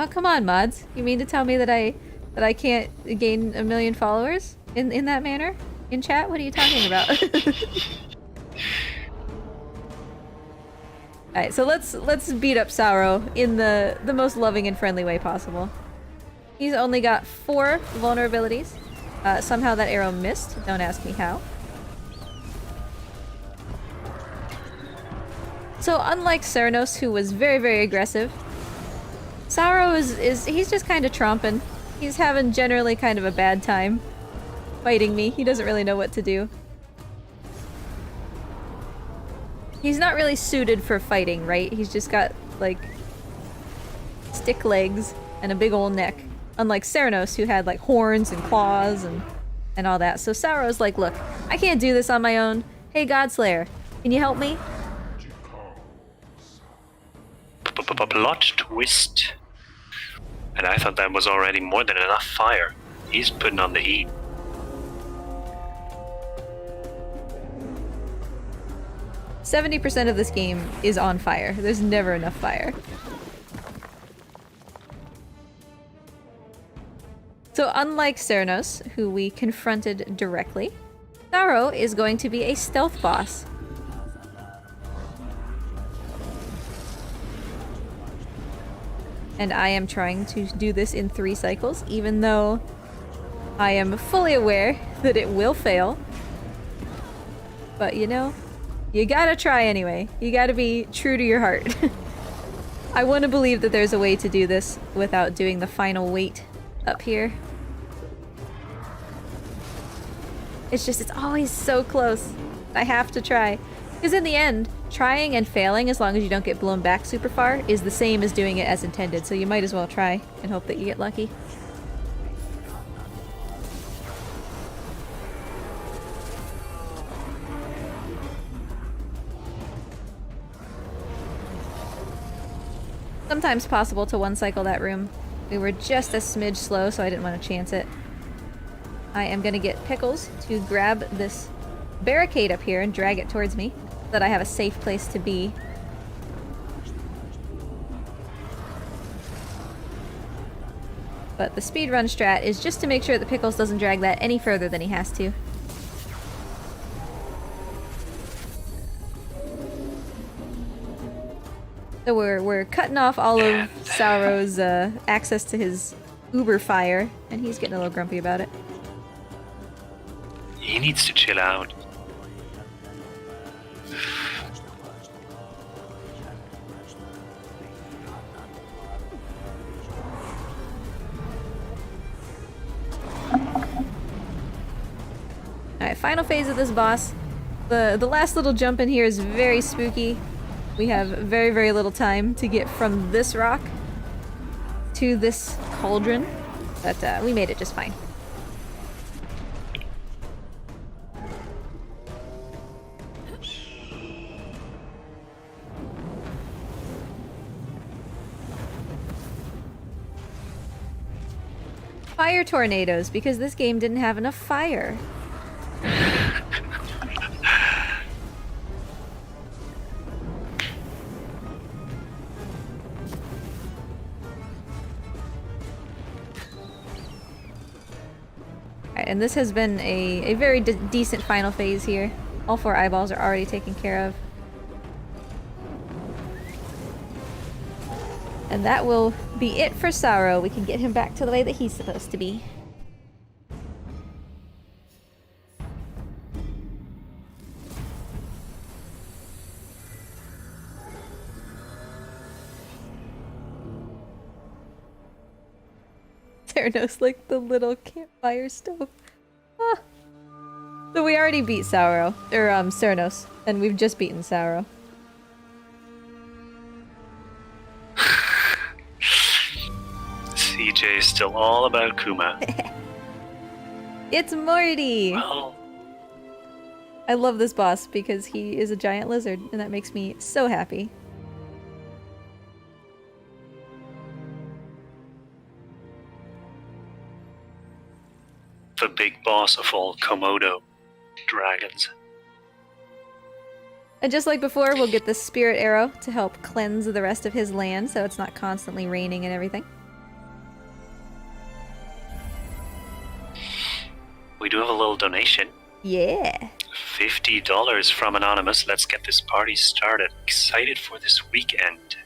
Oh, come on, mods. You mean to tell me that I can't gain 1 million followers in that manner? In chat? What are you talking about? Alright, so let's beat up Sauro in the most loving and friendly way possible. He's only got 4 vulnerabilities. Somehow that arrow missed. Don't ask me how. So unlike Ceranos, who was very, very aggressive, Sauro he's just kind of tromping. He's having generally kind of a bad time fighting me. He doesn't really know what to do. He's not really suited for fighting, right? He's just got, like, stick legs and a big old neck. Unlike Ceranos, who had, like, horns and claws and all that. So Sauro's like, look, I can't do this on my own. Hey, Godslayer, can you help me?
Plot twist. And I thought that was already more than enough fire. He's putting on the heat.
%70 of this game is on fire. There's never enough fire. So unlike Ceranos, who we confronted directly, Sauro is going to be a stealth boss. And I am trying to do this in 3 cycles, even though I am fully aware that it will fail. But you know, you gotta try anyway. You gotta be true to your heart. I want to believe that there's a way to do this without doing the final weight up here. It's always so close. I have to try. Because in the end, trying and failing, as long as you don't get blown back super far, is the same as doing it as intended, so you might as well try and hope that you get lucky. Sometimes possible to one-cycle that room. We were just a smidge slow, so I didn't want to chance it. I am gonna get Pickles to grab this barricade up here and drag it towards me, so that I have a safe place to be. But the speedrun strat is just to make sure that Pickles doesn't drag that any further than he has to. So we're cutting off all of Sauro's access to his uber fire, and he's getting a little grumpy about it.
He needs to chill out.
Alright, final phase of this boss. The last little jump in here is very spooky. We have very, very little time to get from this rock to this cauldron, but we made it just fine. Fire tornadoes, because this game didn't have enough fire. Alright, and this has been a very decent final phase here. All 4 eyeballs are already taken care of. And that will be it for Sorrow. We can get him back to the way that he's supposed to be. Theranos like the little campfire stove. Ah. So we already beat Sorrow, or Cernos, and we've just beaten Sorrow.
CJ is still all about Kuma.
It's Morty!
Well,
I love this boss because he is a giant lizard, and that makes me so happy.
the big boss of all Komodo dragons.
And just like before, we'll get the spirit arrow to help cleanse the rest of his land so it's not constantly raining and everything.
We do have a little donation.
Yeah.
$50 from Anonymous. Let's get this party started. Excited for this weekend.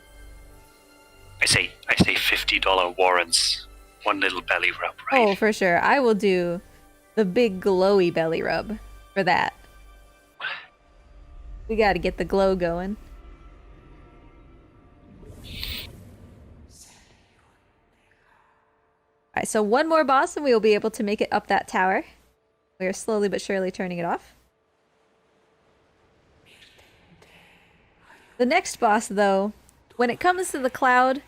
I say $50 warrants. One little belly rub, right?
Oh, for sure. I will do the big glowy belly rub for that. We gotta get the glow going. Alright, so one more boss and we will be able to make it up that tower. We are slowly but surely turning it off. The next boss, though, when it comes to the cloud,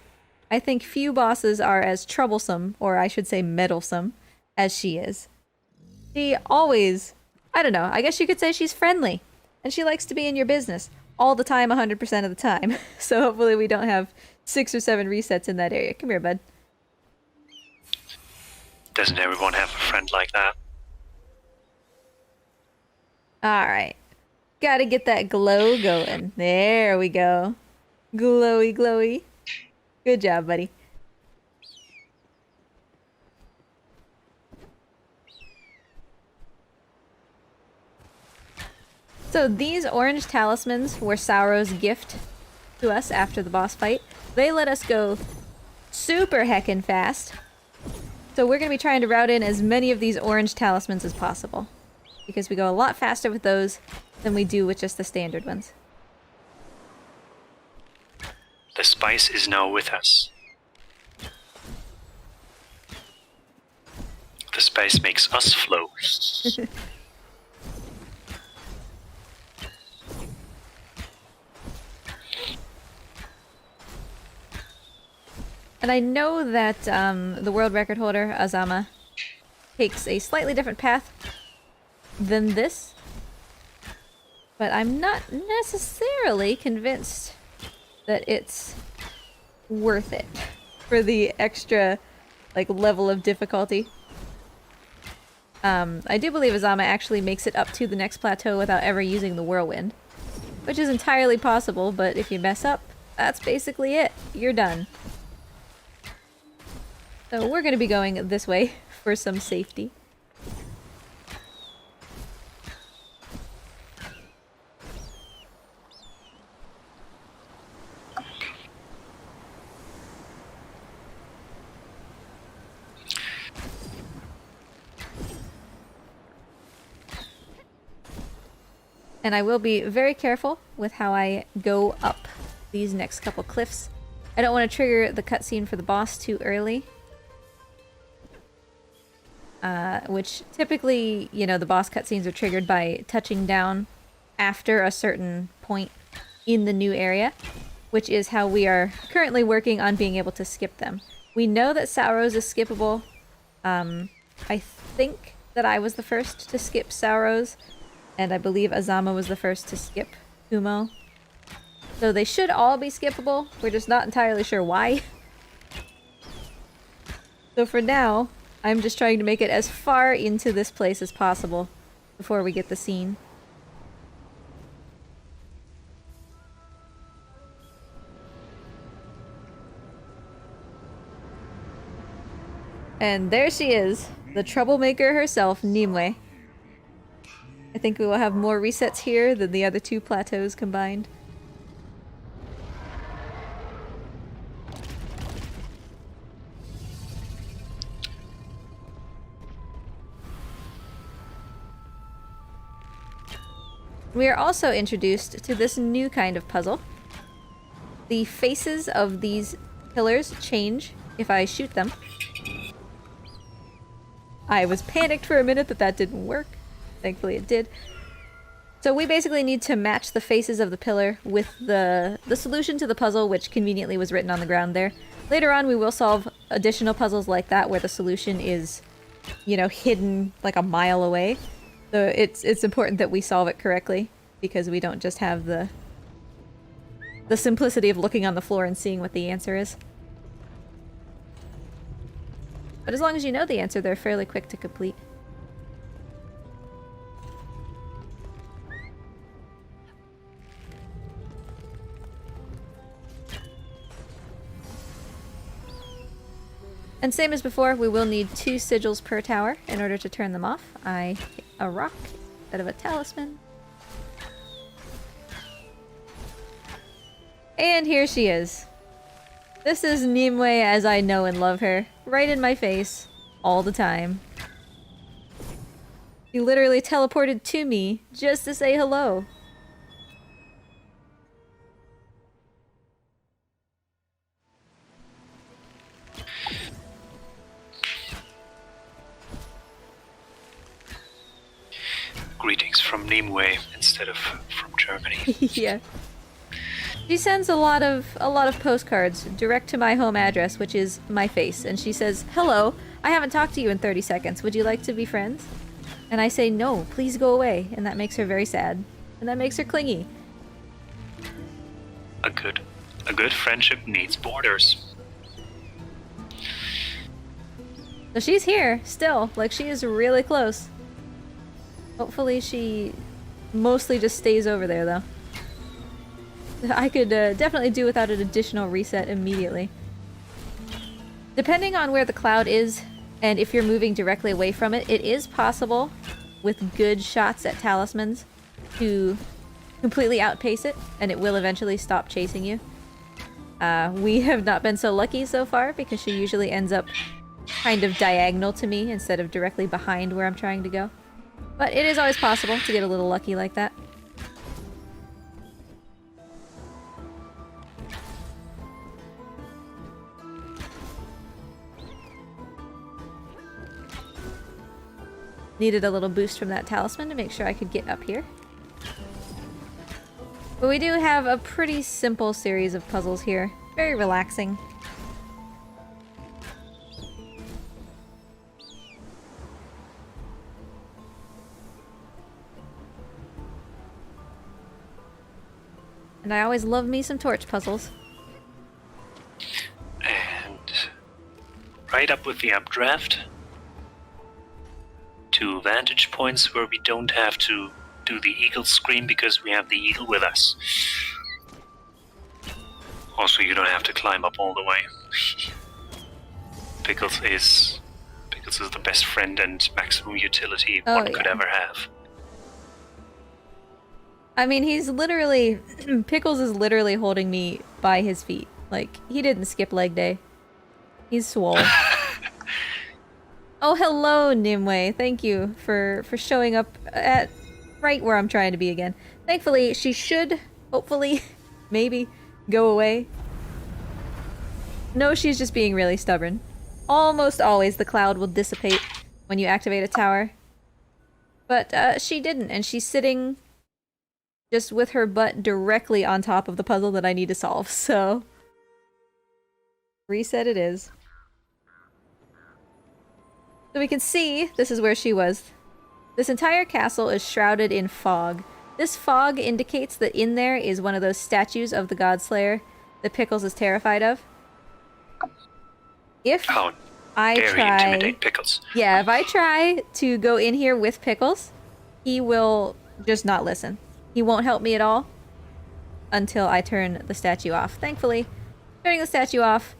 I think few bosses are as troublesome, or I should say meddlesome, as she is. She always, I don't know, I guess you could say she's friendly. And she likes to be in your business all the time, 100% of the time. So hopefully we don't have 6 or 7 resets in that area. Come here, bud.
Doesn't everyone have a friend like that?
Alright. Gotta get that glow going. There we go. Glowy, glowy. Good job, buddy. So these orange talismans were Sauro's gift to us after the boss fight. They let us go super heckin' fast. So we're going to be trying to route in as many of these orange talismans as possible. Because we go a lot faster with those than we do with just the standard ones.
The spice is now with us. The spice makes us flow.
And I know that the world record holder, Azama, takes a slightly different path than this. But I'm not necessarily convinced that it's worth it for the extra level of difficulty. I do believe Azama actually makes it up to the next plateau without ever using the whirlwind. Which is entirely possible, but if you mess up, that's basically it. You're done. So we're going to be going this way for some safety. And I will be very careful with how I go up these next couple cliffs. I don't want to trigger the cutscene for the boss too early. Which typically, you know, the boss cutscenes are triggered by touching down after a certain point in the new area, which is how we are currently working on being able to skip them. We know that Sauro's is skippable. I think that I was the first to skip Sauro's, and I believe Azama was the first to skip Kumo. So they should all be skippable. We're just not entirely sure why. So for now, I'm just trying to make it as far into this place as possible before we get the scene. And there she is, the troublemaker herself, Nimue. I think we will have more resets here than the other 2 plateaus combined. We are also introduced to this new kind of puzzle. The faces of these pillars change if I shoot them. I was panicked for a minute that that didn't work. Thankfully it did. So we basically need to match the faces of the pillar with the solution to the puzzle, which conveniently was written on the ground there. Later on we will solve additional puzzles like that where the solution is, you know, hidden like a mile away. So it's important that we solve it correctly, because we don't just have the simplicity of looking on the floor and seeing what the answer is. But as long as you know the answer, they're fairly quick to complete. And same as before, we will need 2 sigils per tower in order to turn them off. I hit a rock instead of a talisman. And here she is. This is Nimue as I know and love her. Right in my face. All the time. She literally teleported to me just to say hello.
Greetings from Nimue instead of from Germany.
Yeah. She sends a lot of postcards direct to my home address, which is my face, and she says, "Hello, I haven't talked to you in 30 seconds. Would you like to be friends?" And I say, "No, please go away." And that makes her very sad. And that makes her clingy.
A good friendship needs borders.
So she's here, still. Like, she is really close. Hopefully she mostly just stays over there, though. I could definitely do without an additional reset immediately. Depending on where the cloud is, and if you're moving directly away from it, it is possible, with good shots at talismans, to completely outpace it, and it will eventually stop chasing you. We have not been so lucky so far, because she usually ends up kind of diagonal to me instead of directly behind where I'm trying to go. But it is always possible to get a little lucky like that. Needed a little boost from that talisman to make sure I could get up here. But we do have a pretty simple series of puzzles here. Very relaxing. And I always love me some torch puzzles.
And right up with the updraft. 2 vantage points where we don't have to do the eagle scream because we have the eagle with us. Also, you don't have to climb up all the way. Pickles is the best friend and maximum utility one could ever have.
I mean, he's literally... Pickles is literally holding me by his feet. Like, he didn't skip leg day. He's swole. Oh, hello, Nimue. Thank you for showing up at right where I'm trying to be again. Thankfully, she should, hopefully, maybe, go away. No, she's just being really stubborn. Almost always the cloud will dissipate when you activate a tower. But she didn't, and she's sitting just with her butt directly on top of the puzzle that I need to solve, so... Reset it is. So we can see, this is where she was. This entire castle is shrouded in fog. This fog indicates that in there is one of those statues of the Godslayer that Pickles is terrified of. If I try... intimidate
Pickles.
Yeah, if I try to go in here with Pickles, he will just not listen. He won't help me at all until I turn the statue off. Thankfully, turning the statue off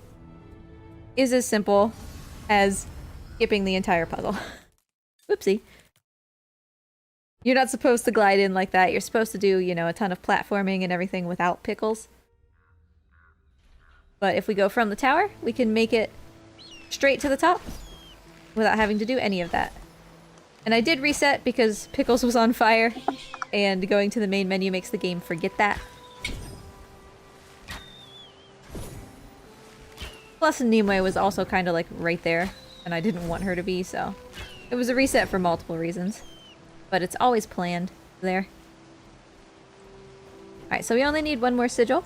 is as simple as skipping the entire puzzle. Whoopsie. You're not supposed to glide in like that. You're supposed to do, you know, a ton of platforming and everything without Pickles. But if we go from the tower, we can make it straight to the top without having to do any of that. And I did reset because Pickles was on fire, and going to the main menu makes the game forget that. Plus Nimue was also kind of like right there, and I didn't want her to be, so... It was a reset for multiple reasons. But it's always planned there. Alright, so we only need one more sigil.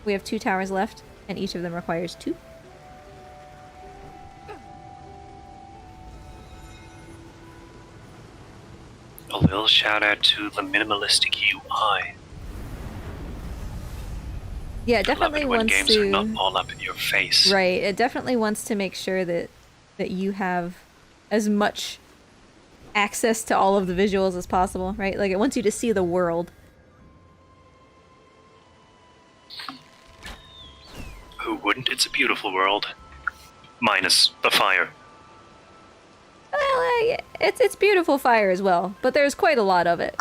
We have 2 towers left, and each of them requires 2.
A little shout out to the minimalistic UI.
Yeah, it definitely
I love it when
wants
games
to...
are not all up in your face.
Right, it definitely wants to make sure that you have as much access to all of the visuals as possible, right? Like, it wants you to see the world.
Who wouldn't? It's a beautiful world. Minus the fire.
Well, it's beautiful fire as well, but there's quite a lot of it,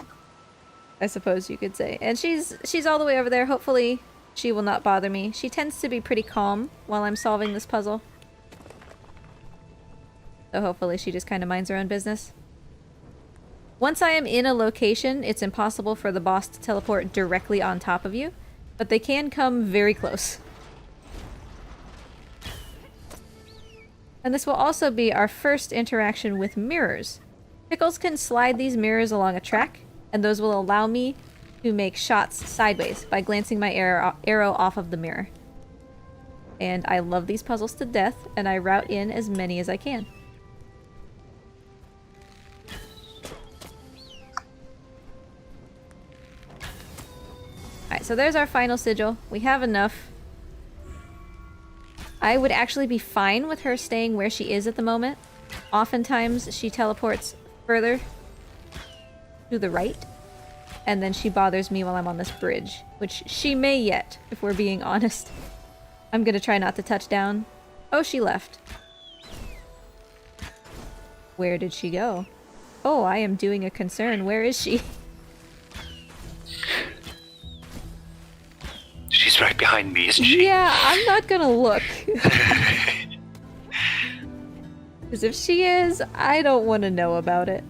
I suppose you could say. And she's all the way over there. Hopefully she will not bother me. She tends to be pretty calm while I'm solving this puzzle. So hopefully she just kind of minds her own business. Once I am in a location, it's impossible for the boss to teleport directly on top of you, but they can come very close. And this will also be our first interaction with mirrors. Pickles can slide these mirrors along a track, and those will allow me to make shots sideways by glancing my arrow off of the mirror. And I love these puzzles to death, and I route in as many as I can. Alright, so there's our final sigil. We have enough. I would actually be fine with her staying where she is at the moment. Oftentimes, she teleports further to the right, and then she bothers me while I'm on this bridge, which she may yet, if we're being honest. I'm gonna try not to touch down. Oh, she left. Where did she go? Oh, I am doing a concern. Where is she?
She's right behind me, isn't she?
Yeah, I'm not gonna look. Because if she is, I don't want to know about it.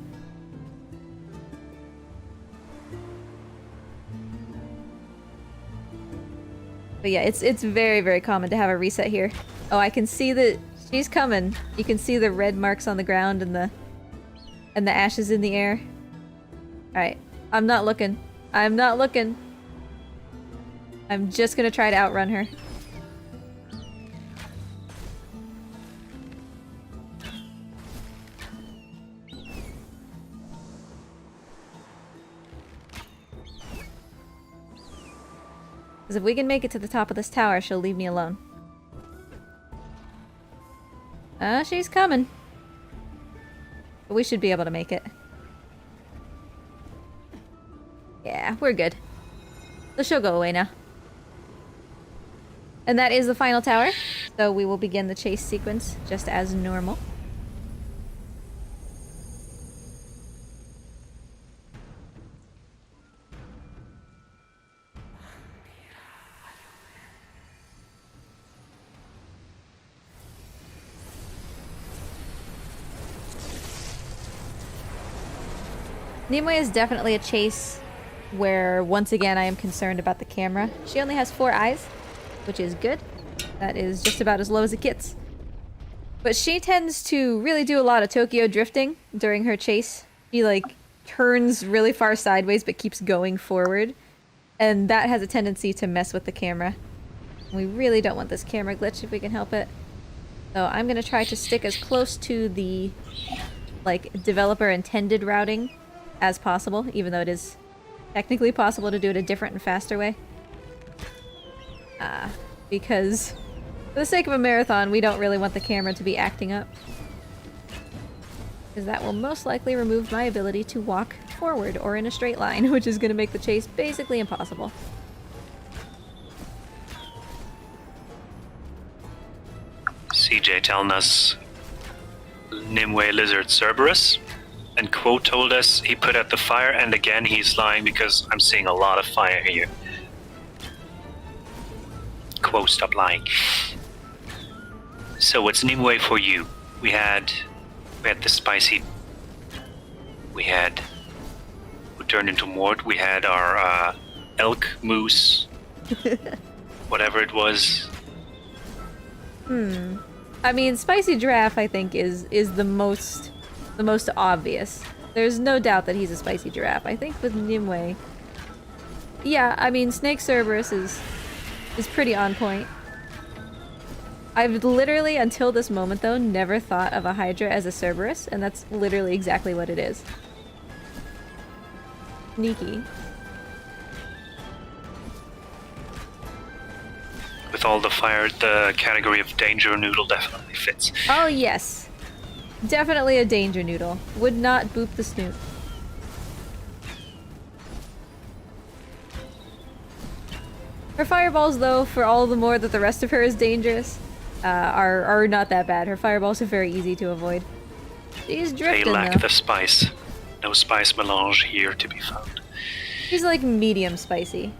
But yeah, it's very, very common to have a reset here. Oh, I can see that she's coming. You can see the red marks on the ground and the ashes in the air. Alright, I'm not looking. I'm not looking. I'm just gonna try to outrun her. Because if we can make it to the top of this tower, she'll leave me alone. She's coming. But we should be able to make it. Yeah, we're good. So she'll go away now. And that is the final tower. So we will begin the chase sequence just as normal. Nimue is definitely a chase where, once again, I am concerned about the camera. She only has 4 eyes, which is good. That is just about as low as it gets. But she tends to really do a lot of Tokyo drifting during her chase. She, like, turns really far sideways but keeps going forward. And that has a tendency to mess with the camera. We really don't want this camera glitch if we can help it. So I'm going to try to stick as close to the, like, developer-intended routing as possible, even though it is technically possible to do it a different and faster way. Because for the sake of a marathon, we don't really want the camera to be acting up. Because that will most likely remove my ability to walk forward or in a straight line, which is going to make the chase basically impossible.
CJ telling us Nimue Lizard Cerberus. And Quo told us he put out the fire, and again he's lying because I'm seeing a lot of fire here. Quo, stop lying. So what's Nimue for you? We had We had the spicy. We had who turned into Mort. We had our elk moose, whatever it was.
I mean, spicy giraffe, I think, is the most obvious. There's no doubt that he's a spicy giraffe. I think with Nimue, yeah, I mean, Snake Cerberus is pretty on point. I've literally, until this moment though, never thought of a Hydra as a Cerberus, and that's literally exactly what it is. Sneaky.
With all the fire, the category of danger noodle definitely fits.
Oh yes. Definitely a danger noodle. Would not boop the snoot. Her fireballs, though, for all the more that the rest of her is dangerous, are not that bad. Her fireballs are very easy to avoid. She's drifting,
They lack
though.
the spice. No spice melange here to be found.
She's like medium spicy.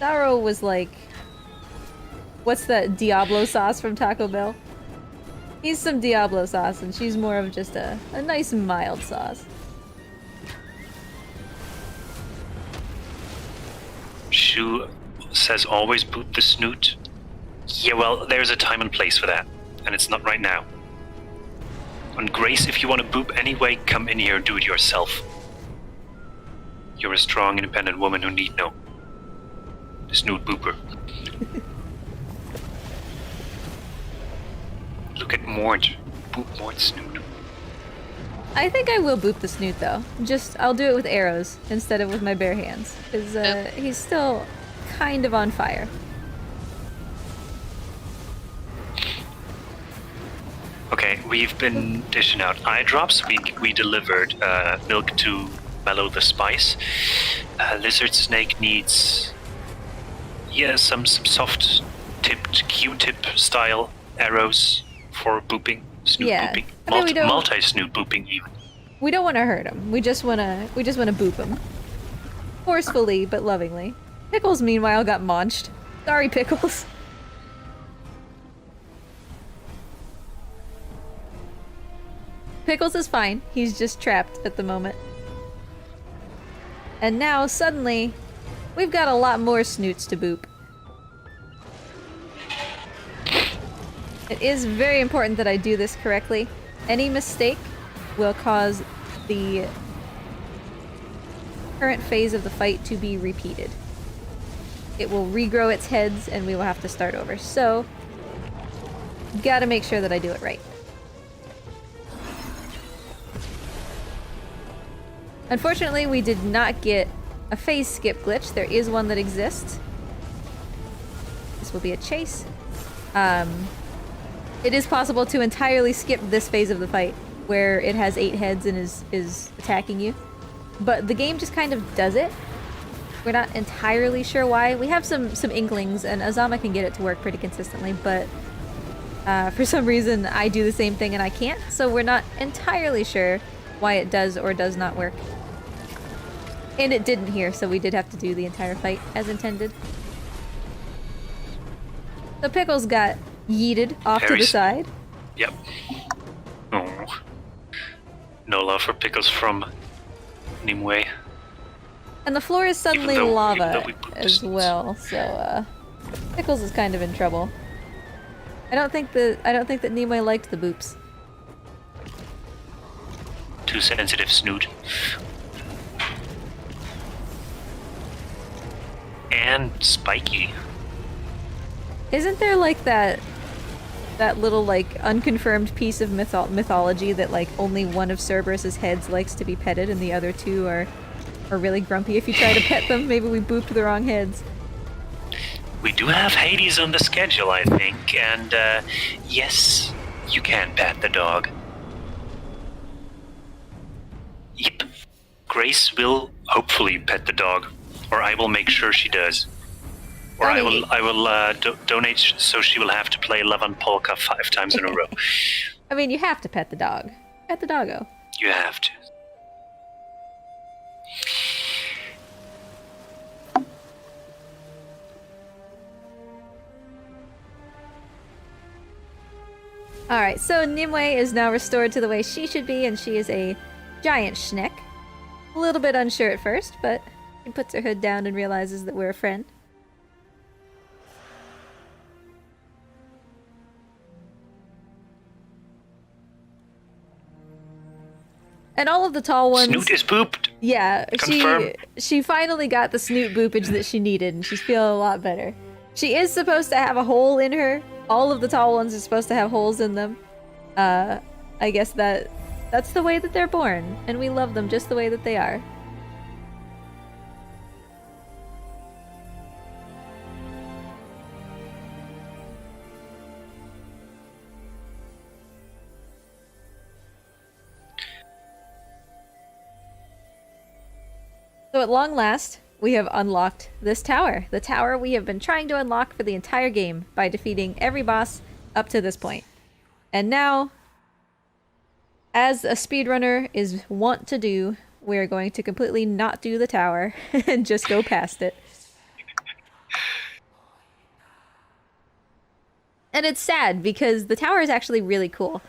Zaro was like... What's that Diablo sauce from Taco Bell? He's some Diablo sauce, and she's more of just a nice mild sauce.
Shu says always boot the snoot. Yeah, well, there's a time and place for that, and it's not right now. And Grace, if you want to boop anyway, come in here and do it yourself. You're a strong, independent woman who need no snoot booper. Look at Mort. Boop Mort's snoot.
I think I will boop the snoot, though. I'll do it with arrows instead of with my bare hands. Because he's still kind of on fire.
Okay, we've been dishing out eye drops. We delivered milk to mellow the spice. Lizard snake needs some soft tipped Q-tip style arrows for booping, snoot booping,
I mean,
multi snoot booping even.
We don't want to hurt him. We just want to boop him. Forcefully, but lovingly. Pickles, meanwhile, got maunched. Sorry, Pickles. Pickles is fine. He's just trapped at the moment. And now, suddenly, we've got a lot more snoots to boop. It is very important that I do this correctly. Any mistake will cause the current phase of the fight to be repeated. It will regrow its heads and we will have to start over. So, gotta make sure that I do it right. Unfortunately, we did not get a phase skip glitch. There is one that exists. This will be a chase. It is possible to entirely skip this phase of the fight, where it has 8 heads and is attacking you. But the game just kind of does it. We're not entirely sure why. We have some inklings, and Azama can get it to work pretty consistently, but for some reason I do the same thing and I can't, so we're not entirely sure why it does or does not work. And it didn't here, so we did have to do the entire fight as intended. So Pickles got yeeted off to the side.
Yep. Oh. No love for Pickles from Nimue.
And the floor is suddenly lava as well, so Pickles is kind of in trouble. I don't think that Nimue liked the boops.
Too sensitive snoot. And spiky.
Isn't there like that little like unconfirmed piece of mythology that like only one of Cerberus's heads likes to be petted and the other two are really grumpy if you try to pet them? Maybe we booped the wrong heads.
We do have Hades on the schedule, I think, and yes, you can pet the dog. Yep. Grace will hopefully pet the dog, or I will make sure she does. Or I will donate so she will have to play Love and Polka 5 times in a row.
I mean, you have to pet the dog. Pet the doggo.
You have to.
Alright, so Nimue is now restored to the way she should be, and she is a giant schneck. A little bit unsure at first, but she puts her hood down and realizes that we're a friend. And all of the tall ones...
Snoot is pooped!
Yeah,
Confirm.
she finally got the snoot boopage that she needed, and she's feeling a lot better. She is supposed to have a hole in her. All of the tall ones are supposed to have holes in them. I guess that's the way that they're born, and we love them just the way that they are. So at long last, we have unlocked this tower. The tower we have been trying to unlock for the entire game by defeating every boss up to this point. And now, as a speedrunner is wont to do, we're going to completely not do the tower and just go past it. And it's sad because the tower is actually really cool.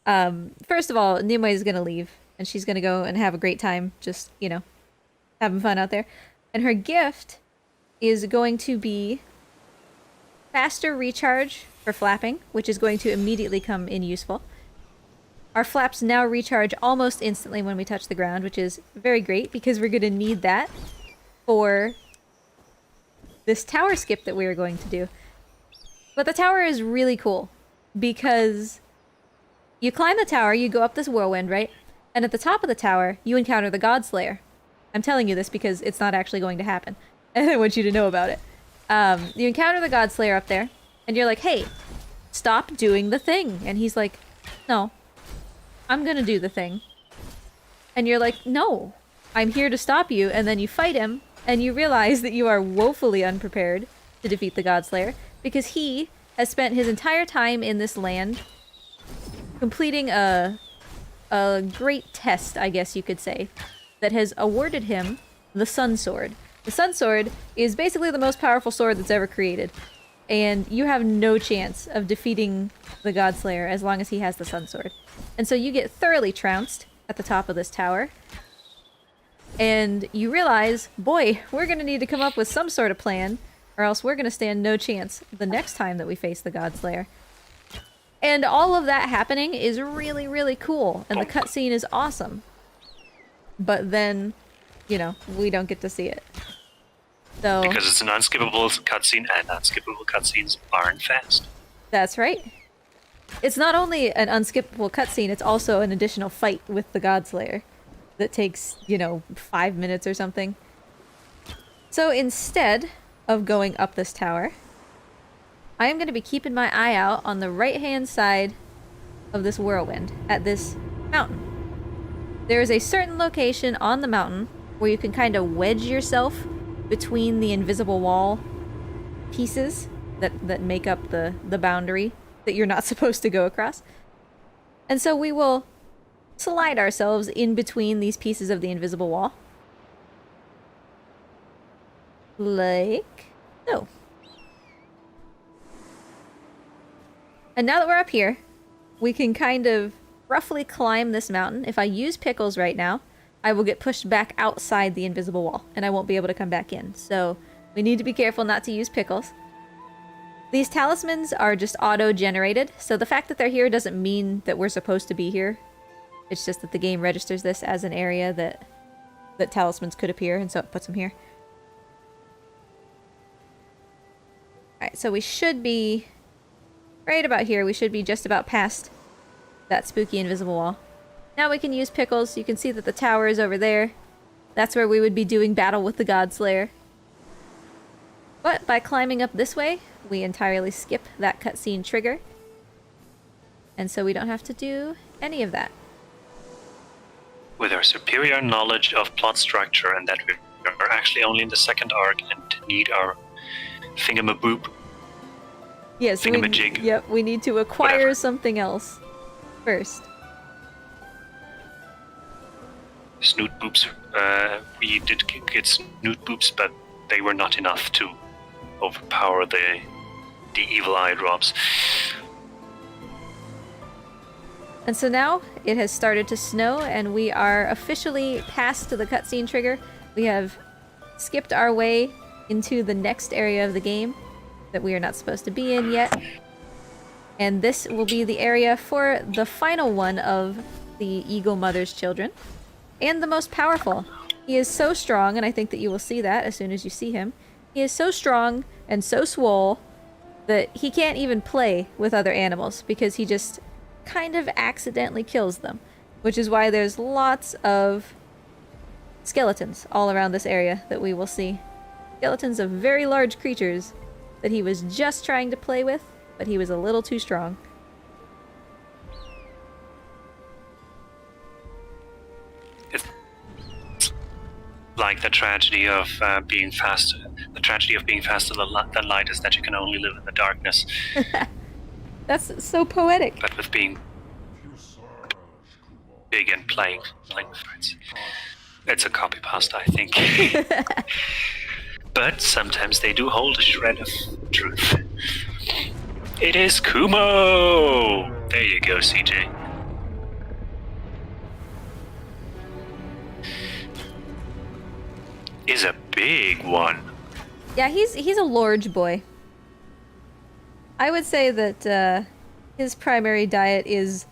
First of all, Nimue is going to leave and she's going to go and have a great time just, you know, having fun out there. And her gift is going to be faster recharge for flapping, which is going to immediately come in useful. Our flaps now recharge almost instantly when we touch the ground, which is very great because we're going to need that for this tower skip that we are going to do. But the tower is really cool because you climb the tower, you go up this whirlwind, right? And at the top of the tower, you encounter the Godslayer. I'm telling you this because it's not actually going to happen. And I want you to know about it. You encounter the Godslayer up there, and you're like, hey, stop doing the thing. And he's like, no, I'm gonna do the thing. And you're like, no, I'm here to stop you. And then you fight him, and you realize that you are woefully unprepared to defeat the Godslayer, because he has spent his entire time in this land completing a great test, I guess you could say, that has awarded him the Sun Sword. The Sun Sword is basically the most powerful sword that's ever created. And you have no chance of defeating the Godslayer as long as he has the Sun Sword. And so you get thoroughly trounced at the top of this tower. And you realize, boy, we're going to need to come up with some sort of plan, or else we're going to stand no chance the next time that we face the Godslayer. And all of that happening is really, really cool. And the cutscene is awesome. But then, you know, we don't get to see it. So
Because it's an unskippable cutscene, and unskippable cutscenes aren't fast.
That's right. It's not only an unskippable cutscene, it's also an additional fight with the Godslayer that takes, you know, 5 minutes or something. So instead of going up this tower, I am going to be keeping my eye out on the right-hand side of this whirlwind at this mountain. There is a certain location on the mountain where you can kind of wedge yourself between the invisible wall pieces that make up the boundary that you're not supposed to go across. And so we will slide ourselves in between these pieces of the invisible wall. Like so. And now that we're up here, we can kind of roughly climb this mountain. If I use pickles right now, I will get pushed back outside the invisible wall, and I won't be able to come back in. So we need to be careful not to use pickles. These talismans are just auto-generated, so the fact that they're here doesn't mean that we're supposed to be here. It's just that the game registers this as an area that talismans could appear, and so it puts them here. Alright, so we should be right about here. We should be just about past that spooky invisible wall. Now we can use pickles. You can see that the tower is over there. That's where we would be doing battle with the Godslayer. But by climbing up this way, we entirely skip that cutscene trigger. And so we don't have to do any of that.
With our superior knowledge of plot structure and that we are actually only in the second arc and need our thingamaboop.
Yes,
thingamajig.
Yep, we need to acquire
Whatever.
something else first.
Snoot boops. We did get snoot boops, but they were not enough to overpower the evil eye drops.
And so now it has started to snow, and we are officially past the cutscene trigger. We have skipped our way into the next area of the game that we are not supposed to be in yet. And this will be the area for the final one of the Eagle Mother's children. And the most powerful. He is so strong, and I think that you will see that as soon as you see him. He is so strong and so swole that he can't even play with other animals because he just kind of accidentally kills them. Which is why there's lots of skeletons all around this area that we will see. Skeletons of very large creatures that he was just trying to play with, but he was a little too strong.
It's like the tragedy of being faster. The tragedy of being faster than light is that you can only live in the darkness.
That's so poetic.
But with being big and playing with friends. It's a copy pasta, I think. But sometimes they do hold a shred of truth. It is Kumo! There you go, CJ. Is a big one.
Yeah, he's a large boy. I would say that his primary diet is,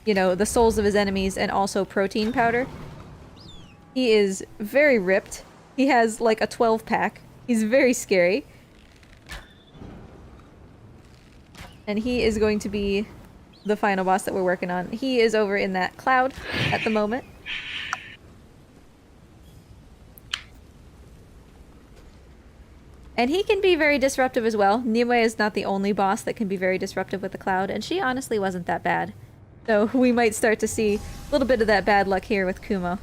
you know, the souls of his enemies and also protein powder. He is very ripped. He has like a 12-pack. He's very scary. And he is going to be the final boss that we're working on. He is over in that cloud at the moment. And he can be very disruptive as well. Nimue is not the only boss that can be very disruptive with the cloud, and she honestly wasn't that bad. So we might start to see a little bit of that bad luck here with Kumo.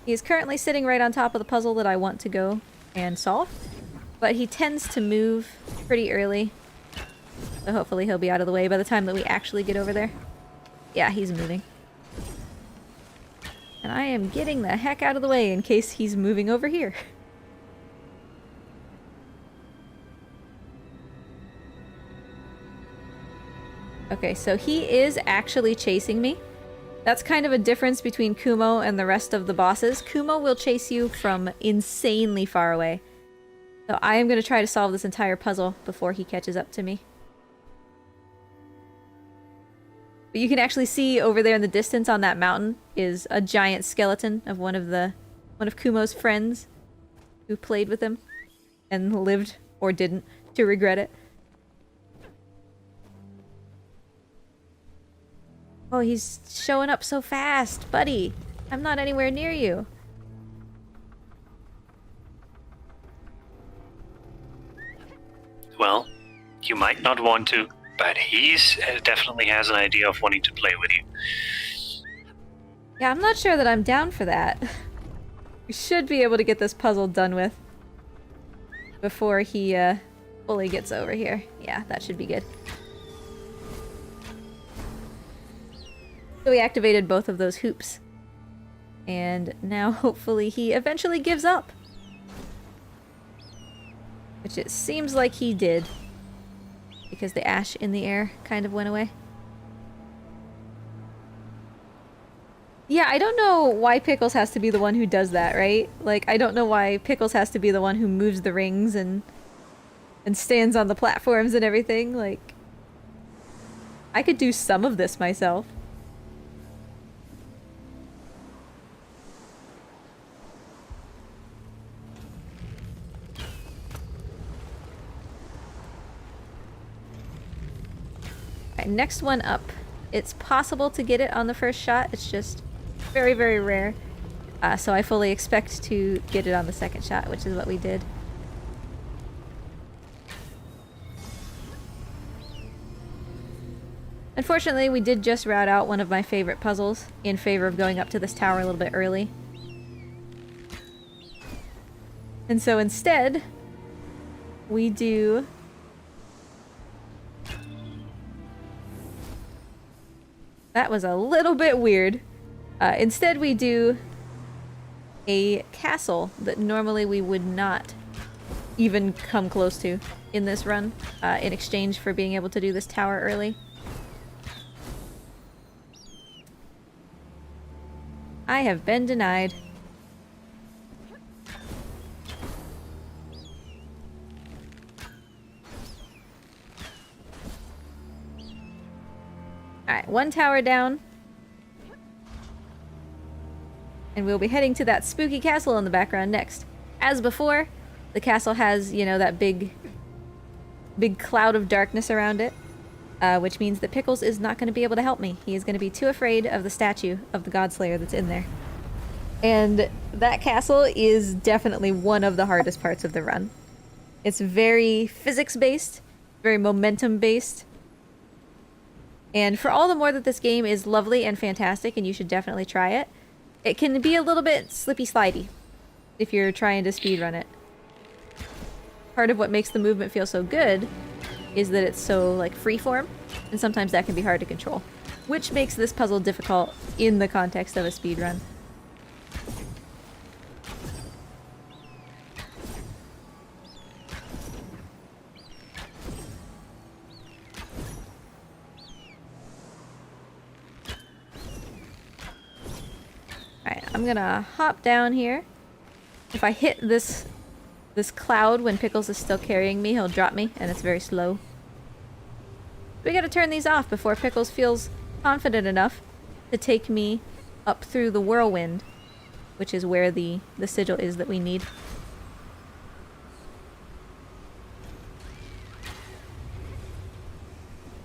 He is currently sitting right on top of the puzzle that I want to go and solve, but he tends to move pretty early. So hopefully he'll be out of the way by the time that we actually get over there. Yeah, he's moving. And I am getting the heck out of the way in case he's moving over here. Okay, so he is actually chasing me. That's kind of a difference between Kumo and the rest of the bosses. Kumo will chase you from insanely far away. So I am going to try to solve this entire puzzle before he catches up to me. But you can actually see over there in the distance on that mountain is a giant skeleton of one of Kumo's friends who played with him and lived, or didn't, to regret it. Oh, he's showing up so fast, buddy. I'm not anywhere near you.
Well, you might not want to, but he's definitely has an idea of wanting to play with you.
Yeah, I'm not sure that I'm down for that. We should be able to get this puzzle done with before he fully gets over here. Yeah, that should be good. So we activated both of those hoops. And now hopefully he eventually gives up. Which it seems like he did. Because the ash in the air kind of went away. Yeah, I don't know why Pickles has to be the one who does that, right? Like, I don't know why Pickles has to be the one who moves the rings and stands on the platforms and everything. Like, I could do some of this myself. Next one up. It's possible to get it on the first shot. It's just very, very rare. So I fully expect to get it on the second shot, which is what we did. Unfortunately, we did just route out one of my favorite puzzles in favor of going up to this tower a little bit early. And so instead, we do... That was a little bit weird. Instead, we do a castle that normally we would not even come close to in this run, in exchange for being able to do this tower early. I have been denied. Alright, one tower down. And we'll be heading to that spooky castle in the background next. As before, the castle has, you know, that big cloud of darkness around it, which means that Pickles is not going to be able to help me. He is going to be too afraid of the statue of the Godslayer that's in there. And that castle is definitely one of the hardest parts of the run. It's very physics-based, very momentum-based. And for all the more that this game is lovely and fantastic, and you should definitely try it, it can be a little bit slippy-slidey if you're trying to speedrun it. Part of what makes the movement feel so good is that it's so, like, freeform, and sometimes that can be hard to control, which makes this puzzle difficult in the context of a speedrun. Alright, I'm gonna hop down here. If I hit this cloud when Pickles is still carrying me, he'll drop me, and it's very slow. We gotta turn these off before Pickles feels confident enough to take me up through the whirlwind, which is where the sigil is that we need.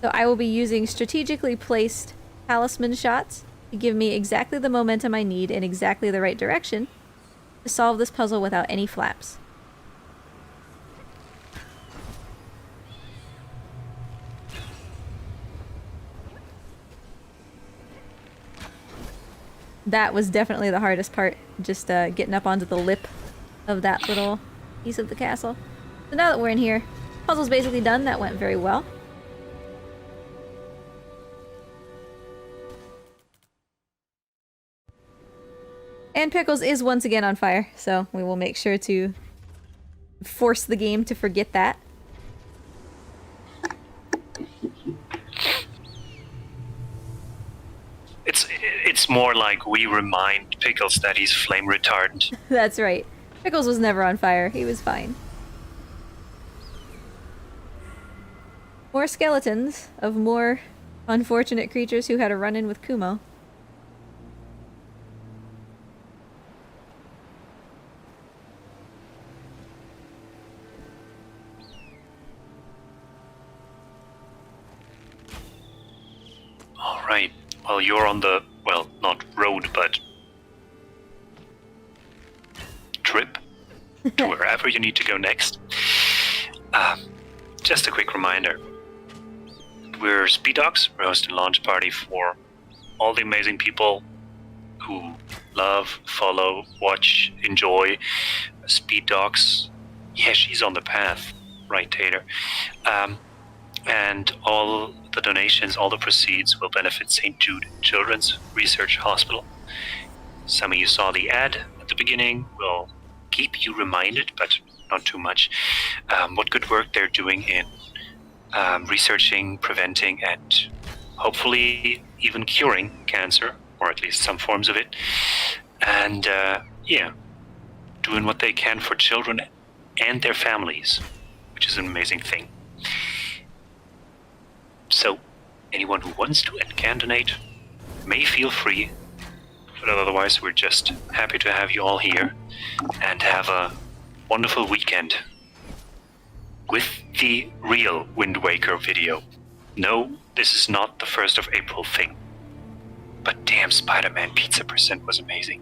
So I will be using strategically placed talisman shots to give me exactly the momentum I need in exactly the right direction to solve this puzzle without any flaps. That was definitely the hardest part, just getting up onto the lip of that little piece of the castle. So now that we're in here, puzzle's basically done. That went very well. And Pickles is once again on fire, so we will make sure to force the game to forget that.
It's more like we remind Pickles that he's flame retardant.
That's right. Pickles was never on fire. He was fine. More skeletons of more unfortunate creatures who had a run-in with Kumo.
Alright, well, you're on the, well, not road, but trip to wherever you need to go next. Just a quick reminder. We're Speed Dogs. We're hosting a launch party for all the amazing people who love, follow, watch, enjoy Speed Dogs. Yeah, she's on the path, right, Tater? And all the donations, all the proceeds will benefit St. Jude Children's Research Hospital. Some of you saw the ad at the beginning. We'll keep you reminded, but not too much, what good work they're doing in researching, preventing, and hopefully even curing cancer, or at least some forms of it. And yeah, doing what they can for children and their families, which is an amazing thing. So, anyone who wants to and can donate may feel free, but otherwise we're just happy to have you all here and have a wonderful weekend with the real Wind Waker video. No, this is not the 1st of April thing, but damn, Spider-Man Pizza Percent was amazing.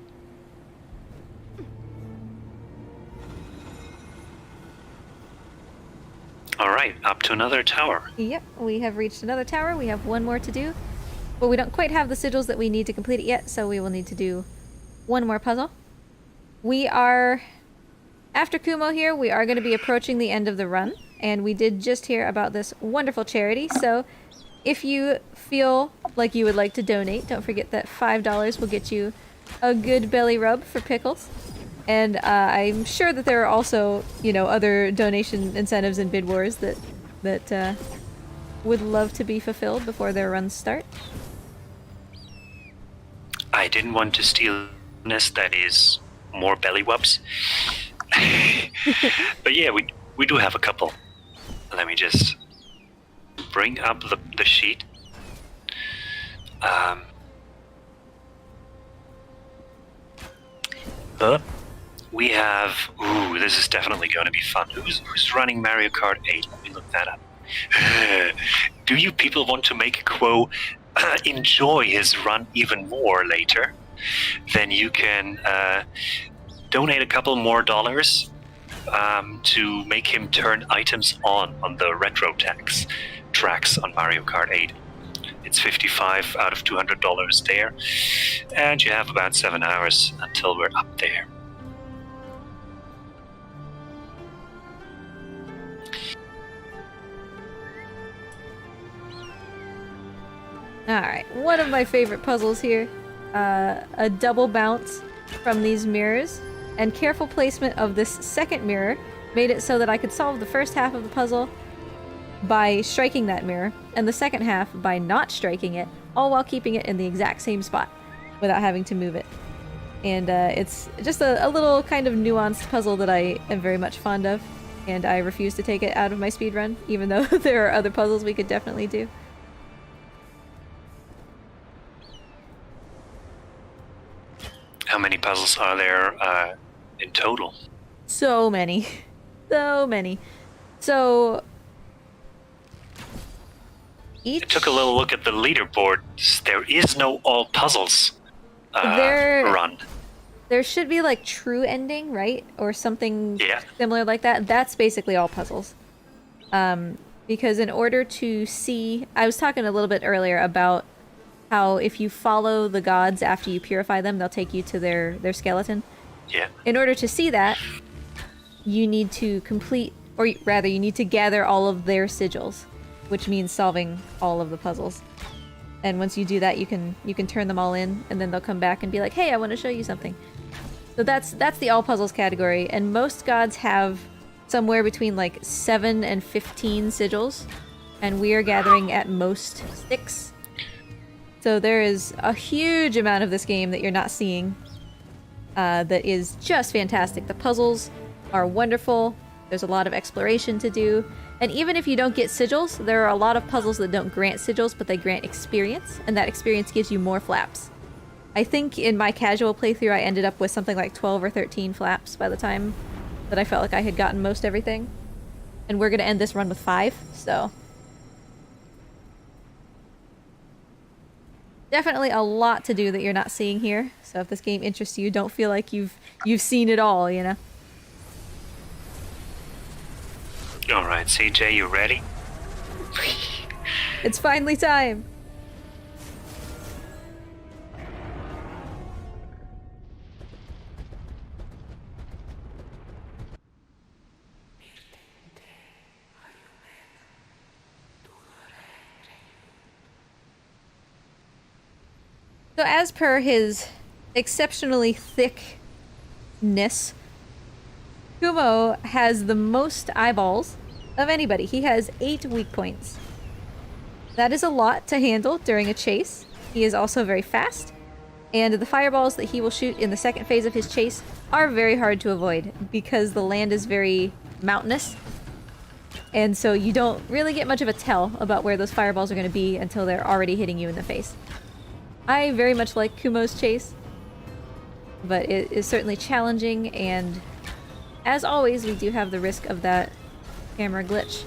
Alright, up to another tower.
Yep, we have reached another tower. We have one more to do. But we don't quite have the sigils that we need to complete it yet, so we will need to do one more puzzle. We are... After Kumo here, we are going to be approaching the end of the run. And we did just hear about this wonderful charity, so if you feel like you would like to donate, don't forget that $5 will get you a good belly rub for Pickles. And I'm sure that there are also, other donation incentives and bid wars that would love to be fulfilled before their runs start.
I didn't want to steal this. That is more belly wubs. But yeah, we do have a couple. Let me just bring up the sheet. We have. Ooh, this is definitely going to be fun. Who's running Mario Kart 8? Let me look that up. Do you people want to make Quo enjoy his run even more later? Then you can donate a couple more dollars to make him turn items on the retro tracks on Mario Kart 8. It's $55 out of $200 there, and you have about 7 hours until we're up there.
Alright, one of my favorite puzzles here. A double bounce from these mirrors, and careful placement of this second mirror made it so that I could solve the first half of the puzzle by striking that mirror, and the second half by not striking it, all while keeping it in the exact same spot without having to move it. And it's just a little kind of nuanced puzzle that I am very much fond of, and I refuse to take it out of my speedrun, even though there are other puzzles we could definitely do.
How many puzzles are there in total?
So many. So many. So
I took a little look at the leaderboard. There is no all puzzles run.
There should be like true ending, right? Or something similar like that. That's basically all puzzles. Because in order to see... I was talking a little bit earlier about how if you follow the gods after you purify them, they'll take you to their skeleton.
Yeah.
In order to see that, you need to complete... Or rather, you need to gather all of their sigils, which means solving all of the puzzles. And once you do that, you can turn them all in, and then they'll come back and be like, hey, I want to show you something. So that's the all puzzles category, and most gods have somewhere between like 7 and 15 sigils, and we are gathering at most 6. So there is a huge amount of this game that you're not seeing that is just fantastic. The puzzles are wonderful. There's a lot of exploration to do. And even if you don't get sigils, there are a lot of puzzles that don't grant sigils, but they grant experience, and that experience gives you more flaps. I think in my casual playthrough I ended up with something like 12 or 13 flaps by the time that I felt like I had gotten most everything. And we're going to end this run with 5, so... Definitely a lot to do that you're not seeing here, so if this game interests you, don't feel like you've seen it all, you know?
Alright, CJ, you ready?
It's finally time! So as per his exceptionally thickness, Kumo has the most eyeballs of anybody. He has 8 weak points. That is a lot to handle during a chase. He is also very fast, and the fireballs that he will shoot in the second phase of his chase are very hard to avoid because the land is very mountainous, and so you don't really get much of a tell about where those fireballs are going to be until they're already hitting you in the face. I very much like Kumo's chase, but it is certainly challenging, and as always, we do have the risk of that camera glitch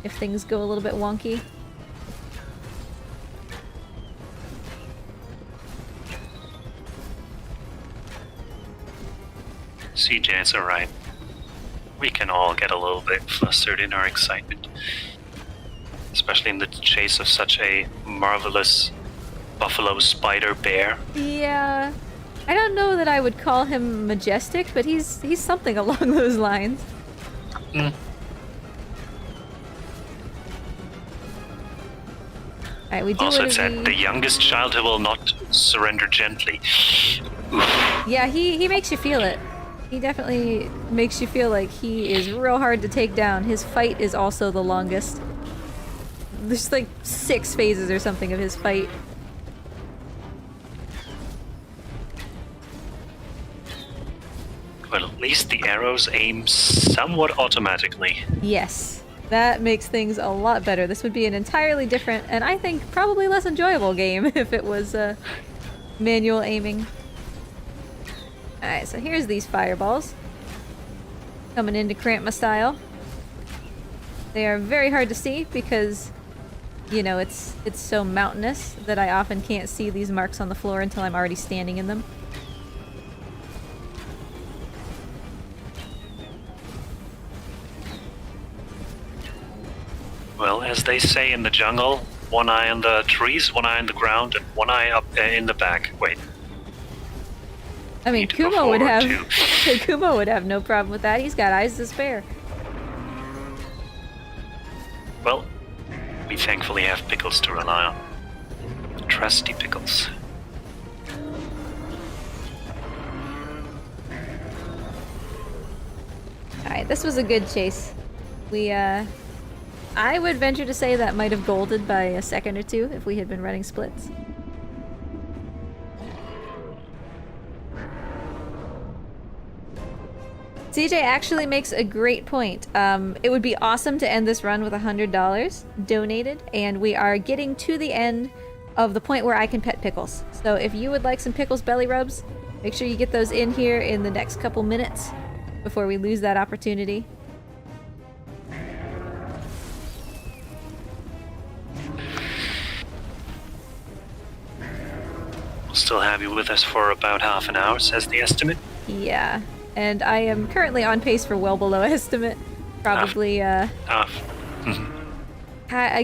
if things go a little bit wonky.
CJ, it's alright. We can all get a little bit flustered in our excitement. Especially in the chase of such a marvelous buffalo spider bear.
Yeah, I don't know that I would call him majestic, but he's something along those lines.
Mm.
Alright, we do
Also, it said, the youngest child who will not surrender gently.
Yeah, he makes you feel it. He definitely makes you feel like he is real hard to take down. His fight is also the longest. There's like 6 phases or something of his fight.
Well, at least the arrows aim somewhat automatically.
Yes, that makes things a lot better. This would be an entirely different, and I think probably less enjoyable game if it was manual aiming. Alright, so here's these fireballs. Coming into cramp my style. They are very hard to see because, you know, it's so mountainous that I often can't see these marks on the floor until I'm already standing in them.
Well, as they say in the jungle, one eye on the trees, one eye on the ground, and one eye up in the back. Wait.
I mean, Kumo would have Kumo would have no problem with that. He's got eyes to spare.
Well, we thankfully have Pickles to rely on. Trusty Pickles.
Alright, this was a good chase. I would venture to say that might have golded by a second or two if we had been running splits. CJ actually makes a great point. It would be awesome to end this run with $100 donated, and we are getting to the end of the point where I can pet Pickles. So if you would like some Pickles belly rubs, make sure you get those in here in the next couple minutes before we lose that opportunity.
We'll still have you with us for about half an hour, says the estimate.
Yeah, and I am currently on pace for well below estimate. Probably, I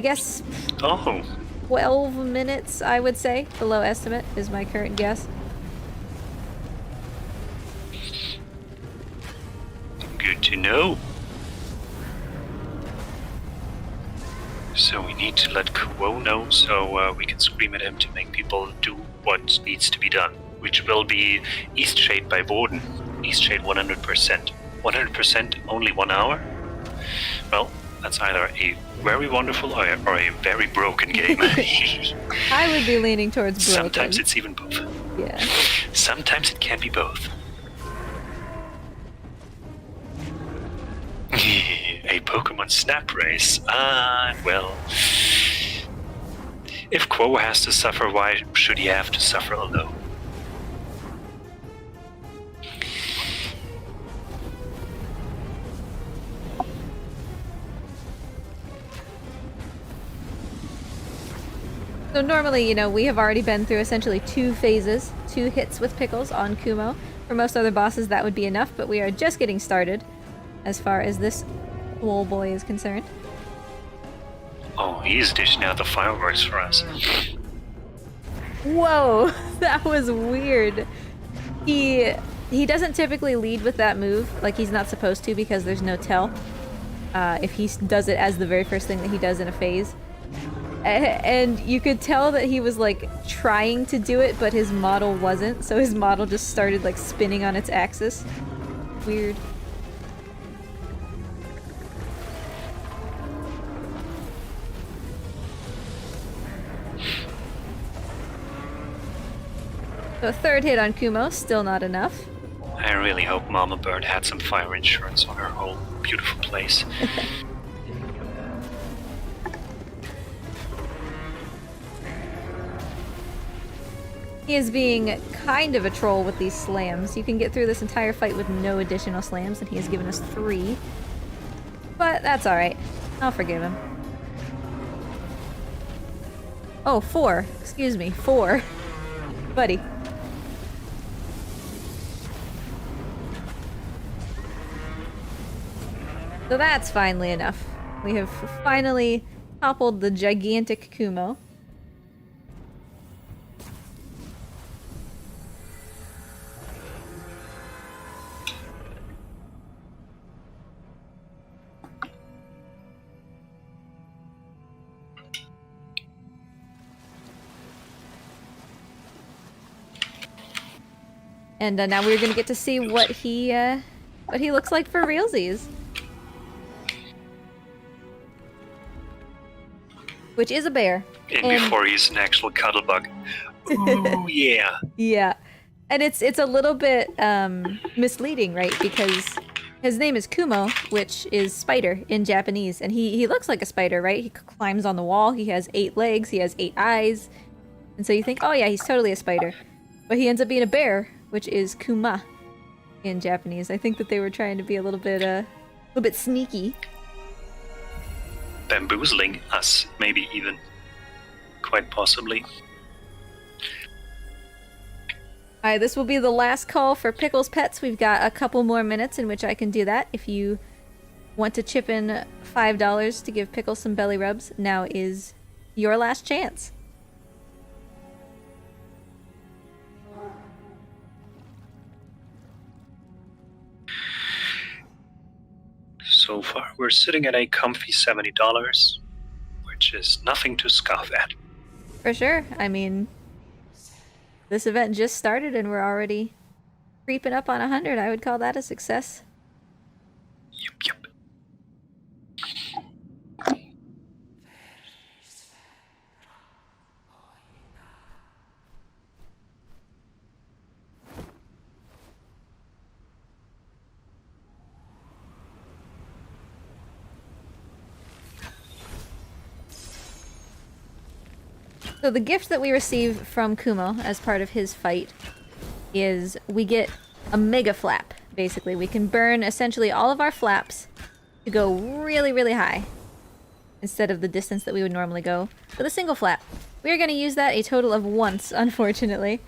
guess 12 minutes, I would say, below estimate is my current guess.
Good to know. So we need to let Kuo know so we can scream at him to make people do what needs to be done, which will be East Shade by Warden. East Shade 100%. 100% only 1 hour? Well, that's either a very wonderful or a very broken game.
I would be leaning towards broken.
Sometimes it's even both.
Yeah.
Sometimes it can be both. A Pokemon Snap Race. Well. If Quo has to suffer, why should he have to suffer alone?
So normally, you know, we have already been through essentially 2 phases, 2 hits with Pickles on Kumo. For most other bosses, that would be enough, but we are just getting started as far as this little boy is concerned.
Oh, he's dishing out the fireworks for us.
Whoa, that was weird. He doesn't typically lead with that move, like he's not supposed to because there's no tell. If he does it as the very first thing that he does in a phase. And you could tell that he was like trying to do it, but his model wasn't, so his model just started like spinning on its axis. Weird. So a 3rd hit on Kumo, still not enough.
I really hope Mama Bird had some fire insurance on her whole beautiful place.
He is being kind of a troll with these slams. You can get through this entire fight with no additional slams, and he has given us 3. But that's alright. I'll forgive him. Oh, 4. Excuse me, 4. Buddy. So that's finally enough. We have finally toppled the gigantic Kumo. And now we're gonna get to see what he looks like for realsies. Which is a bear.
And before he's an actual cuddle bug. Ooh, yeah.
Yeah. And it's a little bit misleading, right? Because his name is Kumo, which is spider in Japanese. And he looks like a spider, right? He climbs on the wall. He has 8 legs. He has 8 eyes. And so you think, oh yeah, he's totally a spider. But he ends up being a bear, which is Kuma in Japanese. I think that they were trying to be a little bit sneaky.
Bamboozling us, maybe even. Quite possibly.
Alright, this will be the last call for Pickles Pets. We've got a couple more minutes in which I can do that. If you want to chip in $5 to give Pickles some belly rubs, now is your last chance.
So far, we're sitting at a comfy $70, which is nothing to scoff at.
For sure. I mean, this event just started and we're already creeping up on 100. I would call that a success.
Yep.
So the gift that we receive from Kumo as part of his fight is we get a mega flap, basically. We can burn essentially all of our flaps to go really, really high instead of the distance that we would normally go with a single flap. We are going to use that a total of once, unfortunately.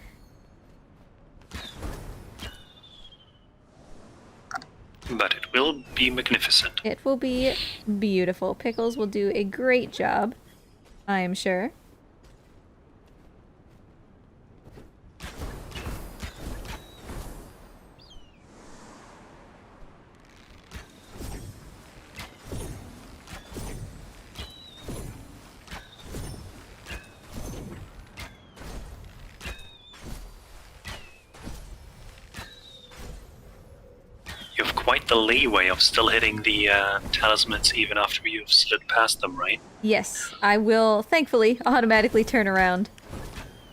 But it will be magnificent.
It will be beautiful. Pickles will do a great job, I am sure.
You have quite the leeway of still hitting the talismans even after you've slid past them, right?
Yes, I will thankfully automatically turn around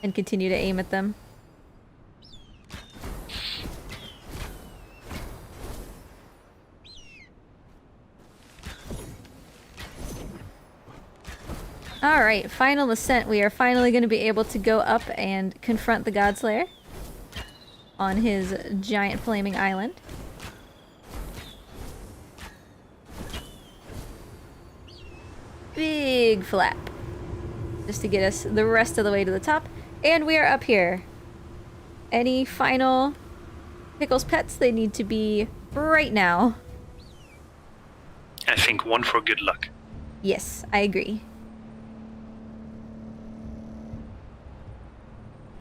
and continue to aim at them. Alright, final ascent. We are finally going to be able to go up and confront the Godslayer on his giant flaming island. Big flap. Just to get us the rest of the way to the top. And we are up here. Any final Pickles Pets? They need to be right now.
I think one for good luck.
Yes, I agree.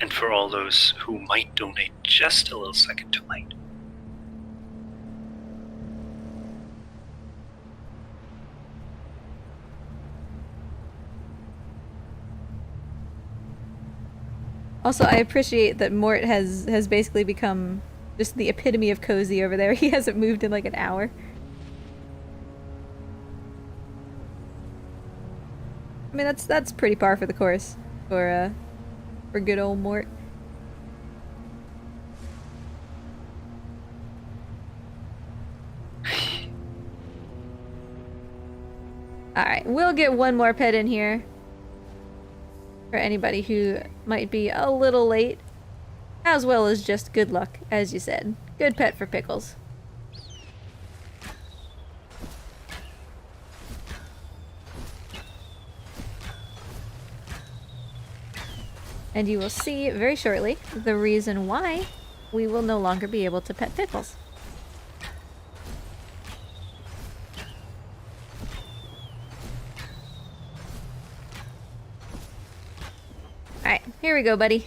And for all those who might donate just a little second too late.
Also, I appreciate that Mort has basically become just the epitome of cozy over there. He hasn't moved in like an hour. I mean, that's pretty par for the course for good old Mort. Alright, we'll get one more pet in here. For anybody who might be a little late. As well as just good luck, as you said. Good pet for Pickles. And you will see very shortly the reason why we will no longer be able to pet Pickles. Alright, here we go, buddy.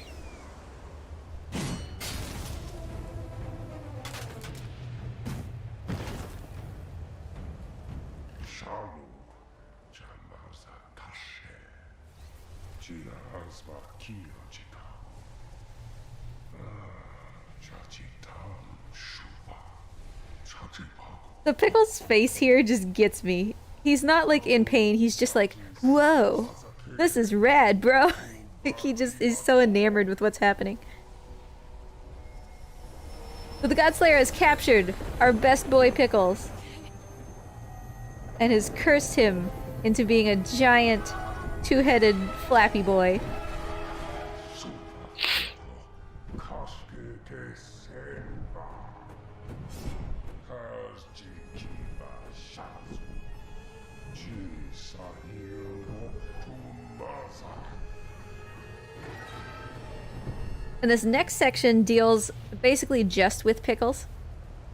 The Pickles' face here just gets me. He's not like in pain, he's just like, whoa, this is rad, bro. Like, he just is so enamored with what's happening. So the Godslayer has captured our best boy Pickles and has cursed him into being a giant, two-headed, flappy boy. And this next section deals basically just with Pickles.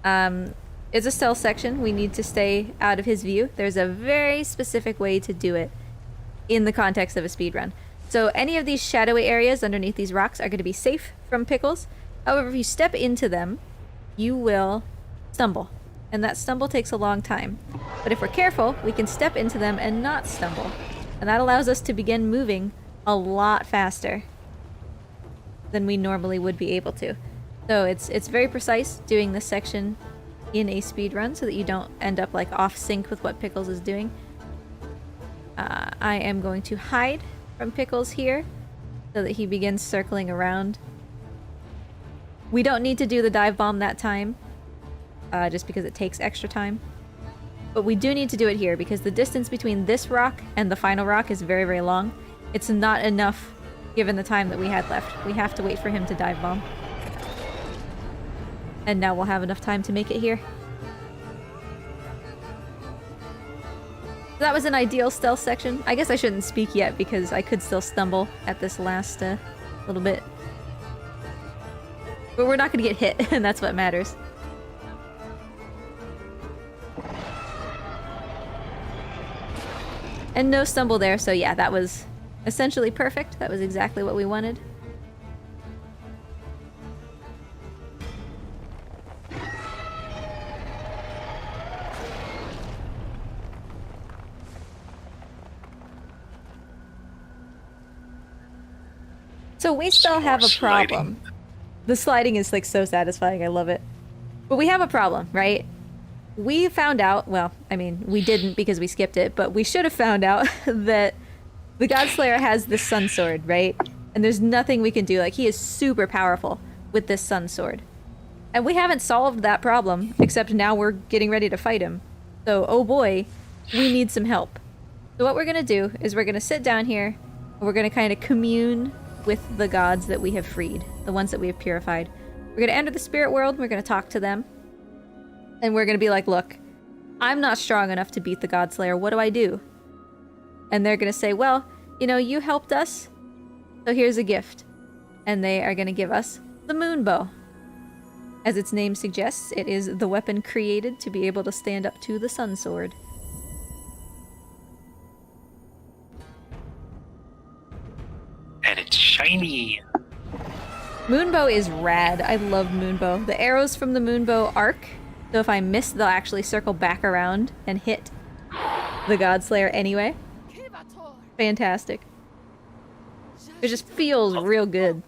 It's a stealth section. We need to stay out of his view. There's a very specific way to do it in the context of a speedrun. So any of these shadowy areas underneath these rocks are going to be safe from Pickles. However, if you step into them, you will stumble. And that stumble takes a long time. But if we're careful, we can step into them and not stumble. And that allows us to begin moving a lot faster than we normally would be able to. So it's very precise doing this section in a speedrun so that you don't end up like off sync with what Pickles is doing. I am going to hide from Pickles here so that he begins circling around. We don't need to do the dive bomb that time, just because it takes extra time. But we do need to do it here because the distance between this rock and the final rock is very, very long. It's not enough given the time that we had left. We have to wait for him to dive bomb. And now we'll have enough time to make it here. That was an ideal stealth section. I guess I shouldn't speak yet because I could still stumble at this last little bit. But we're not going to get hit, and that's what matters. And no stumble there, so yeah, that was essentially perfect. That was exactly what we wanted. So we still have a problem. The sliding is like so satisfying, I love it. But we have a problem, right? We found out, well, I mean, we didn't because we skipped it, but we should have found out that the Godslayer has this sun sword, right? And there's nothing we can do. Like, he is super powerful with this sun sword. And we haven't solved that problem, except now we're getting ready to fight him. So, oh boy, we need some help. So what we're gonna do is we're gonna sit down here, and we're gonna kind of commune with the gods that we have freed, the ones that we have purified. We're gonna enter the spirit world, and we're gonna talk to them. And we're gonna be like, look, I'm not strong enough to beat the Godslayer, what do I do? And they're gonna say, well, you know, you helped us, so here's a gift. And they are gonna give us the moon bow. As its name suggests, it is the weapon created to be able to stand up to the sun sword.
And it's shiny!
Moonbow is rad. I love Moonbow. The arrows from the Moonbow arc, so if I miss, they'll actually circle back around and hit the Godslayer anyway. Fantastic. It just feels real good.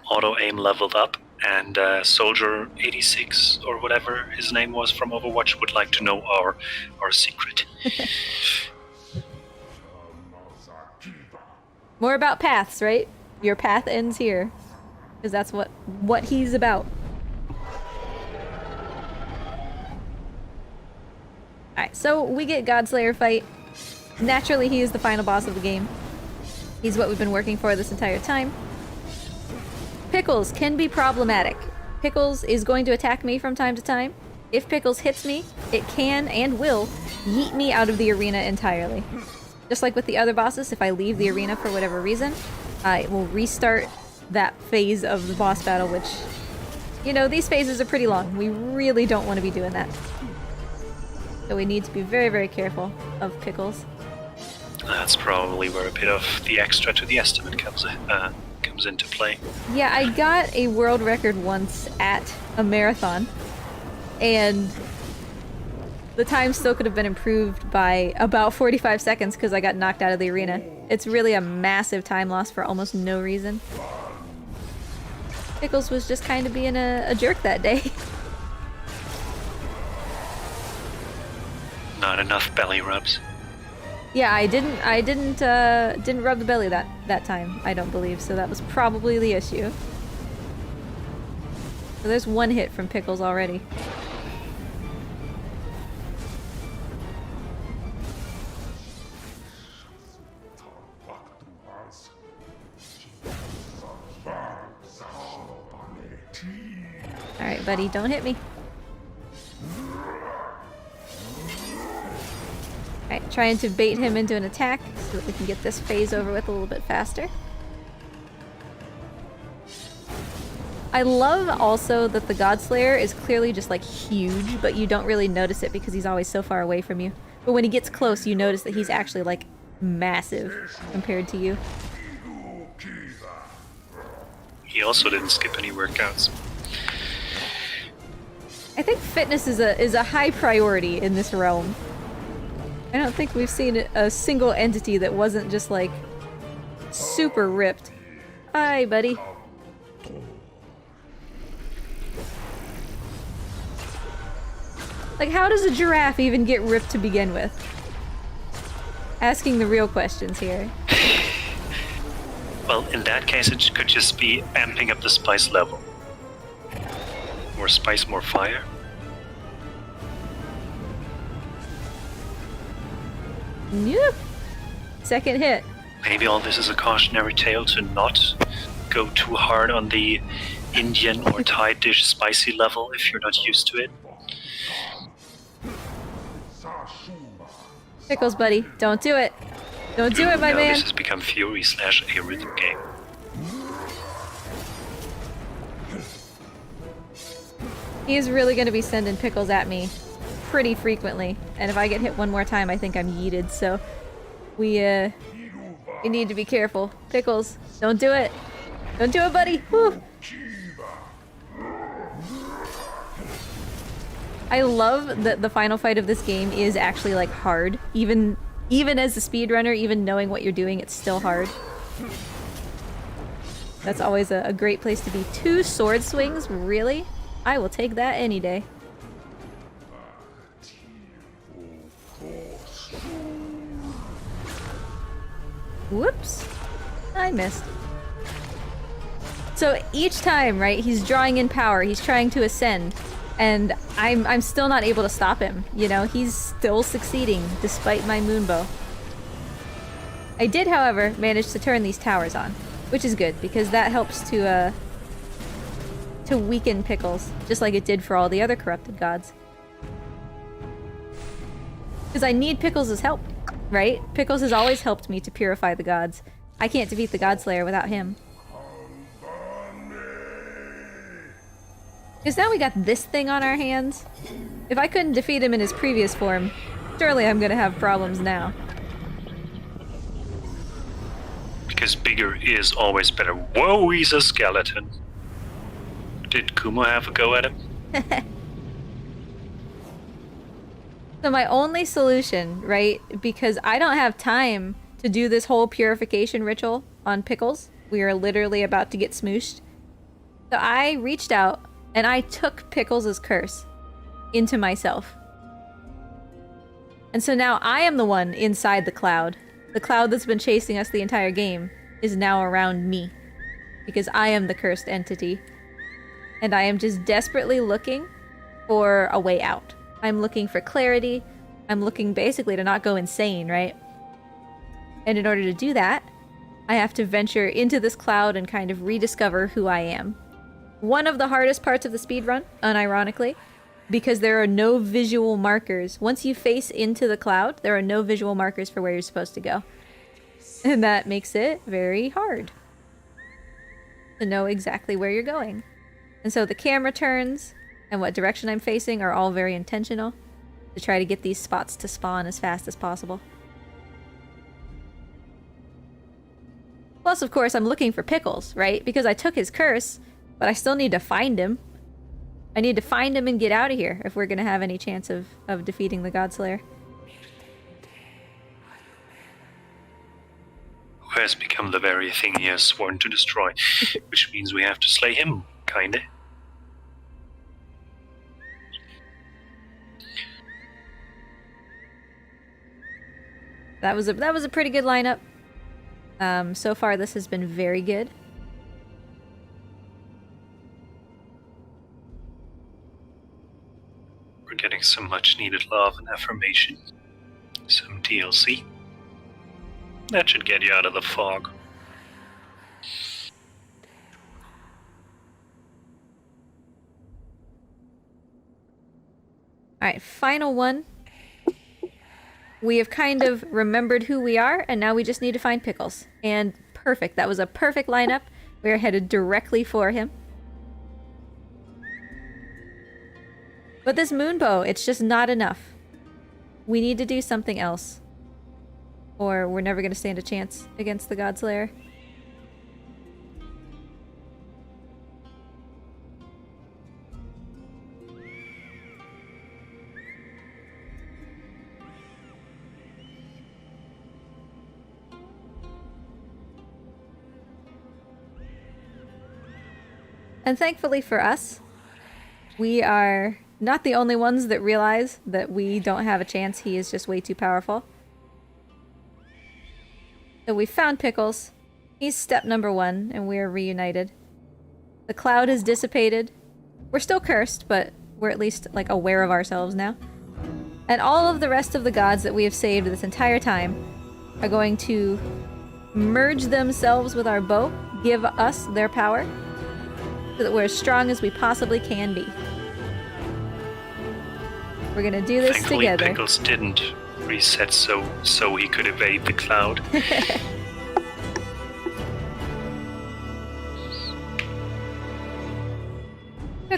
Auto aim leveled up, and Soldier 86 or whatever his name was from Overwatch would like to know our secret.
More about paths, right? Your path ends here, because that's what he's about. Alright, so we get Godslayer fight. Naturally, he is the final boss of the game. He's what we've been working for this entire time. Pickles can be problematic. Pickles is going to attack me from time to time. If Pickles hits me, it can and will yeet me out of the arena entirely. Just like with the other bosses, if I leave the arena for whatever reason, it will restart that phase of the boss battle, which, you know, these phases are pretty long. We really don't want to be doing that. So we need to be very, very careful of Pickles.
That's probably where a bit of the extra to the estimate comes into play.
Yeah, I got a world record once at a marathon, and the time still could have been improved by about 45 seconds because I got knocked out of the arena. It's really a massive time loss for almost no reason. Pickles was just kind of being a jerk that day.
Not enough belly rubs.
Yeah, I didn't rub the belly that time, I don't believe, so that was probably the issue. So there's one hit from Pickles already. Alright, buddy, don't hit me. Alright, trying to bait him into an attack so that we can get this phase over with a little bit faster. I love also that the Godslayer is clearly just like huge, but you don't really notice it because he's always so far away from you. But when he gets close, you notice that he's actually like massive compared to you.
He also didn't skip any workouts.
I think fitness is a high priority in this realm. I don't think we've seen a single entity that wasn't just like super ripped. Hi, buddy. Like, how does a giraffe even get ripped to begin with? Asking the real questions here.
Well, in that case, it could just be amping up the spice level. More spice, more fire.
Yep. Second hit.
Maybe all this is a cautionary tale to not go too hard on the Indian or Thai dish spicy level if you're not used to it.
Pickles, buddy. Don't do it. Don't do it, my
now
man.
This has become Fury / a rhythm game.
He's really going to be sending Pickles at me pretty frequently. And if I get hit one more time, I think I'm yeeted. So we need to be careful. Pickles, don't do it. Don't do it, buddy. Woo. I love that the final fight of this game is actually like hard. Even as a speedrunner, even knowing what you're doing, it's still hard. That's always a great place to be. 2 sword swings? Really? I will take that any day. Whoops. I missed. So each time, right, he's drawing in power, he's trying to ascend. And I'm still not able to stop him, you know? He's still succeeding, despite my moonbow. I did, however, manage to turn these towers on, which is good, because that helps to weaken Pickles, just like it did for all the other corrupted gods. Because I need Pickles' help, right? Pickles has always helped me to purify the gods. I can't defeat the Godslayer without him. Because now we got this thing on our hands. If I couldn't defeat him in his previous form, surely I'm gonna have problems now.
Because bigger is always better. Whoa, he's a skeleton. Did Kumo have a go at him?
So my only solution, right, because I don't have time to do this whole purification ritual on Pickles. We are literally about to get smooshed. So I reached out and I took Pickles' curse into myself. And so now I am the one inside the cloud. The cloud that's been chasing us the entire game is now around me. Because I am the cursed entity. And I am just desperately looking for a way out. I'm looking for clarity. I'm looking basically to not go insane, right? And in order to do that, I have to venture into this cloud and kind of rediscover who I am. One of the hardest parts of the speedrun, unironically, because there are no visual markers. Once you face into the cloud, there are no visual markers for where you're supposed to go. And that makes it very hard to know exactly where you're going. And so the camera turns and what direction I'm facing are all very intentional to try to get these spots to spawn as fast as possible. Plus, of course, I'm looking for Pickles, right? Because I took his curse, but I still need to find him. I need to find him and get out of here if we're going to have any chance of defeating the Godslayer.
Who has become the very thing he has sworn to destroy, which means we have to slay him kinda.
That was a pretty good lineup. So far this has been very good.
We're getting some much needed love and affirmation. Some DLC. That should get you out of the fog.
Alright, final one. We have kind of remembered who we are, and now we just need to find Pickles. And perfect. That was a perfect lineup. We are headed directly for him. But this moonbow, it's just not enough. We need to do something else. Or we're never going to stand a chance against the Godslayer. And thankfully for us, we are not the only ones that realize that we don't have a chance. He is just way too powerful. So we found Pickles. He's step number 1, and we are reunited. The cloud has dissipated. We're still cursed, but we're at least, like, aware of ourselves now. And all of the rest of the gods that we have saved this entire time are going to merge themselves with our bow, give us their power, so that we're as strong as we possibly can be. We're gonna do this
Thankfully,
together.
Pickles didn't reset so he could evade the cloud.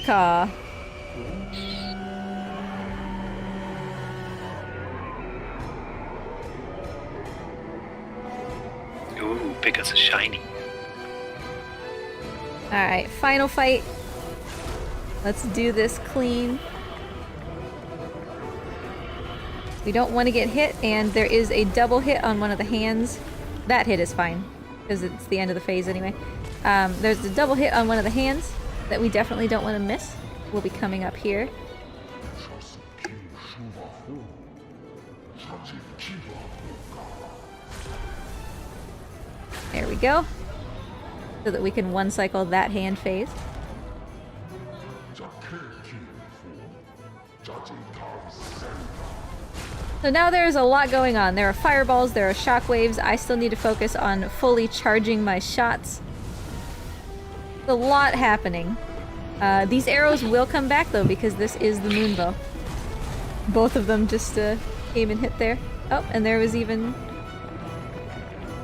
Caw.
Ooh, Pickles is shiny.
Alright, final fight. Let's do this clean. We don't want to get hit, and there is a double hit on one of the hands. That hit is fine, because it's the end of the phase anyway. There's a double hit on one of the hands that we definitely don't want to miss. We'll be coming up here. There we go. So that we can one-cycle that hand phase. So now there's a lot going on. There are fireballs, there are shockwaves. I still need to focus on fully charging my shots. There's a lot happening. These arrows will come back though, because this is the moonbow. Both of them just came and hit there. Oh, and there was even...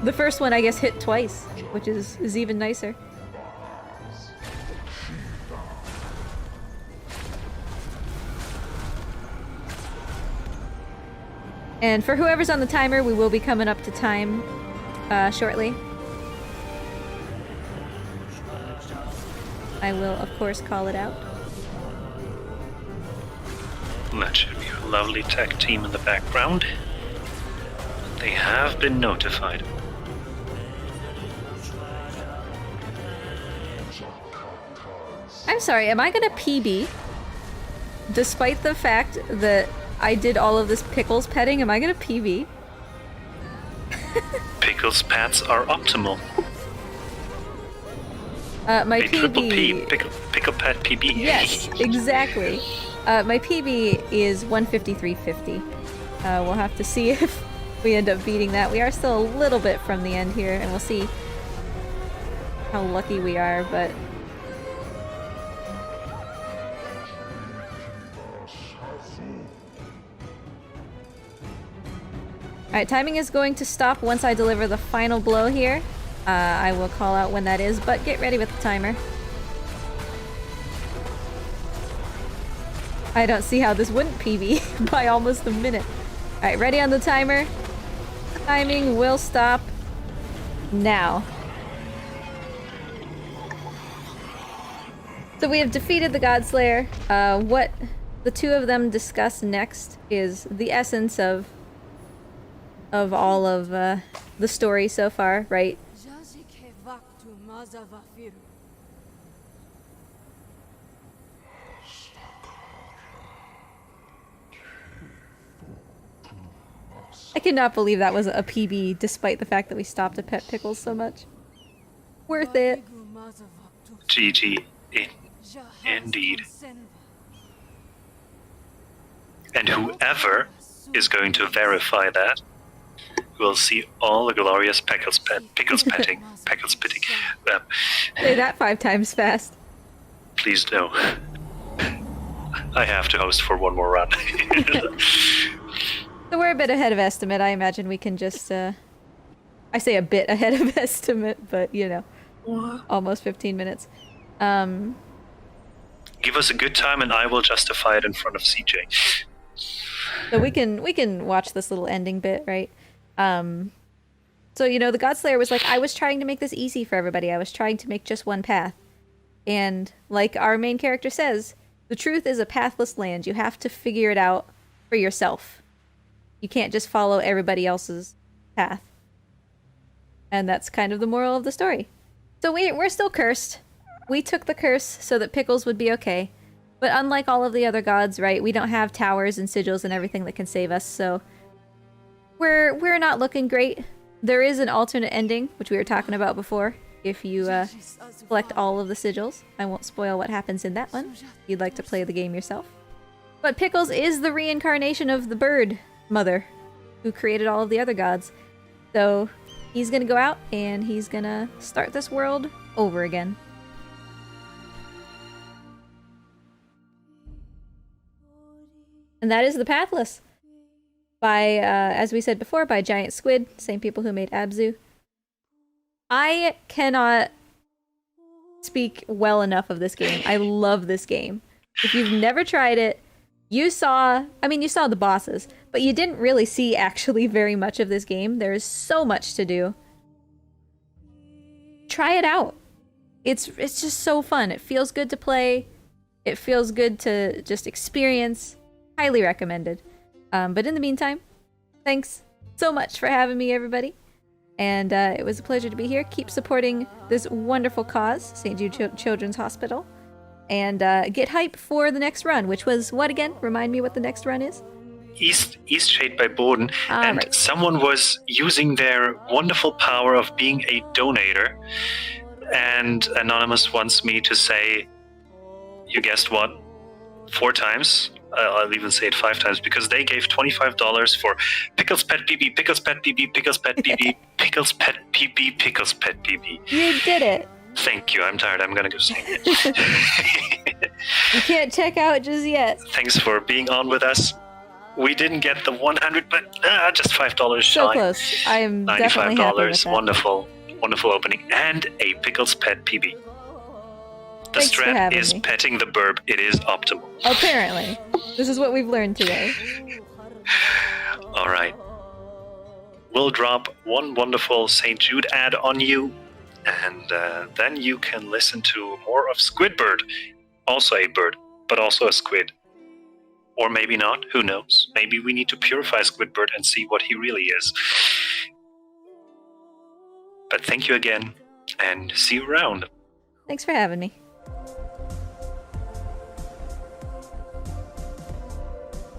The first one, I guess, hit twice, which is even nicer. And for whoever's on the timer, we will be coming up to time shortly. I will, of course, call it out.
That should be a lovely tech team in the background. They have been notified.
I'm sorry, am I gonna PB? Despite the fact that I did all of this Pickles petting, am I gonna PB?
Pickles pats are optimal.
My
A triple P,
PB...
pickle pat PB.
Yes, exactly. My PB is 153.50. We'll have to see if we end up beating that. We are still a little bit from the end here, and we'll see how lucky we are, but... Alright, timing is going to stop once I deliver the final blow here. I will call out when that is, but get ready with the timer. I don't see how this wouldn't PB by almost a minute. Alright, ready on the timer. Timing will stop now. So we have defeated the Godslayer. What the two of them discuss next is the essence of all of the story so far, right? cannot believe that was a PB, despite the fact that we stopped to pet Pickles so much. Worth it.
GG, indeed. And whoever is going to verify that will see all the glorious pickles petting.
Say that 5 times fast.
Please no. I have to host for one more run.
So we're a bit ahead of estimate. I imagine we can just, I say a bit ahead of estimate, but you know, almost 15 minutes.
Give us a good time and I will justify it in front of CJ.
So we can watch this little ending bit, right? So, you know, the Godslayer was like, I was trying to make this easy for everybody. I was trying to make just one path. And like our main character says, the truth is a pathless land. You have to figure it out for yourself. You can't just follow everybody else's path. And that's kind of the moral of the story. So we're still cursed. We took the curse so that Pickles would be okay. But unlike all of the other gods, right, we don't have towers and sigils and everything that can save us, so we're not looking great. There is an alternate ending, which we were talking about before, if you collect all of the sigils. I won't spoil what happens in that one, if you'd like to play the game yourself. But Pickles is the reincarnation of the bird mother, who created all of the other gods. So he's gonna go out, and he's gonna start this world over again. And that is the Pathless, by, as we said before, by Giant Squid, same people who made Abzu. I cannot speak well enough of this game. I love this game. If you've never tried it, you saw the bosses, but you didn't really see actually very much of this game. There is so much to do. Try it out. It's just so fun. It feels good to play. It feels good to just experience. Highly recommended. But in the meantime, thanks so much for having me, everybody. And it was a pleasure to be here. Keep supporting this wonderful cause, St. Jude Children's Hospital. And get hype for the next run, which was what again? Remind me what the next run is?
East Shade by Boden. And
right.
someone was using their wonderful power of being a donator. And Anonymous wants me to say, you guessed what? 4 times? I'll even say it 5 times, because they gave $25 for Pickles Pet BB, Pickles Pet BB, Pickles Pet BB, Pickles Pet BB, Pickles Pet BB.
You did it.
Thank you. I'm tired. I'm gonna go sleep.
You can't check out just yet.
Thanks for being on with us. We didn't get the 100, but just $5 shy.
So close. I am definitely happy with that.
Wonderful, wonderful opening, and a Pickles Pet PB. The
Thanks for
strat
having
is
me.
petting the burb. It is optimal.
Apparently. This is what we've learned today.
All right. We'll drop one wonderful St. Jude ad on you, and then you can listen to more of Squidbird. Also a bird, but also a squid. Or maybe not. Who knows? Maybe we need to purify Squidbird and see what he really is. But thank you again, and see you around.
Thanks for having me.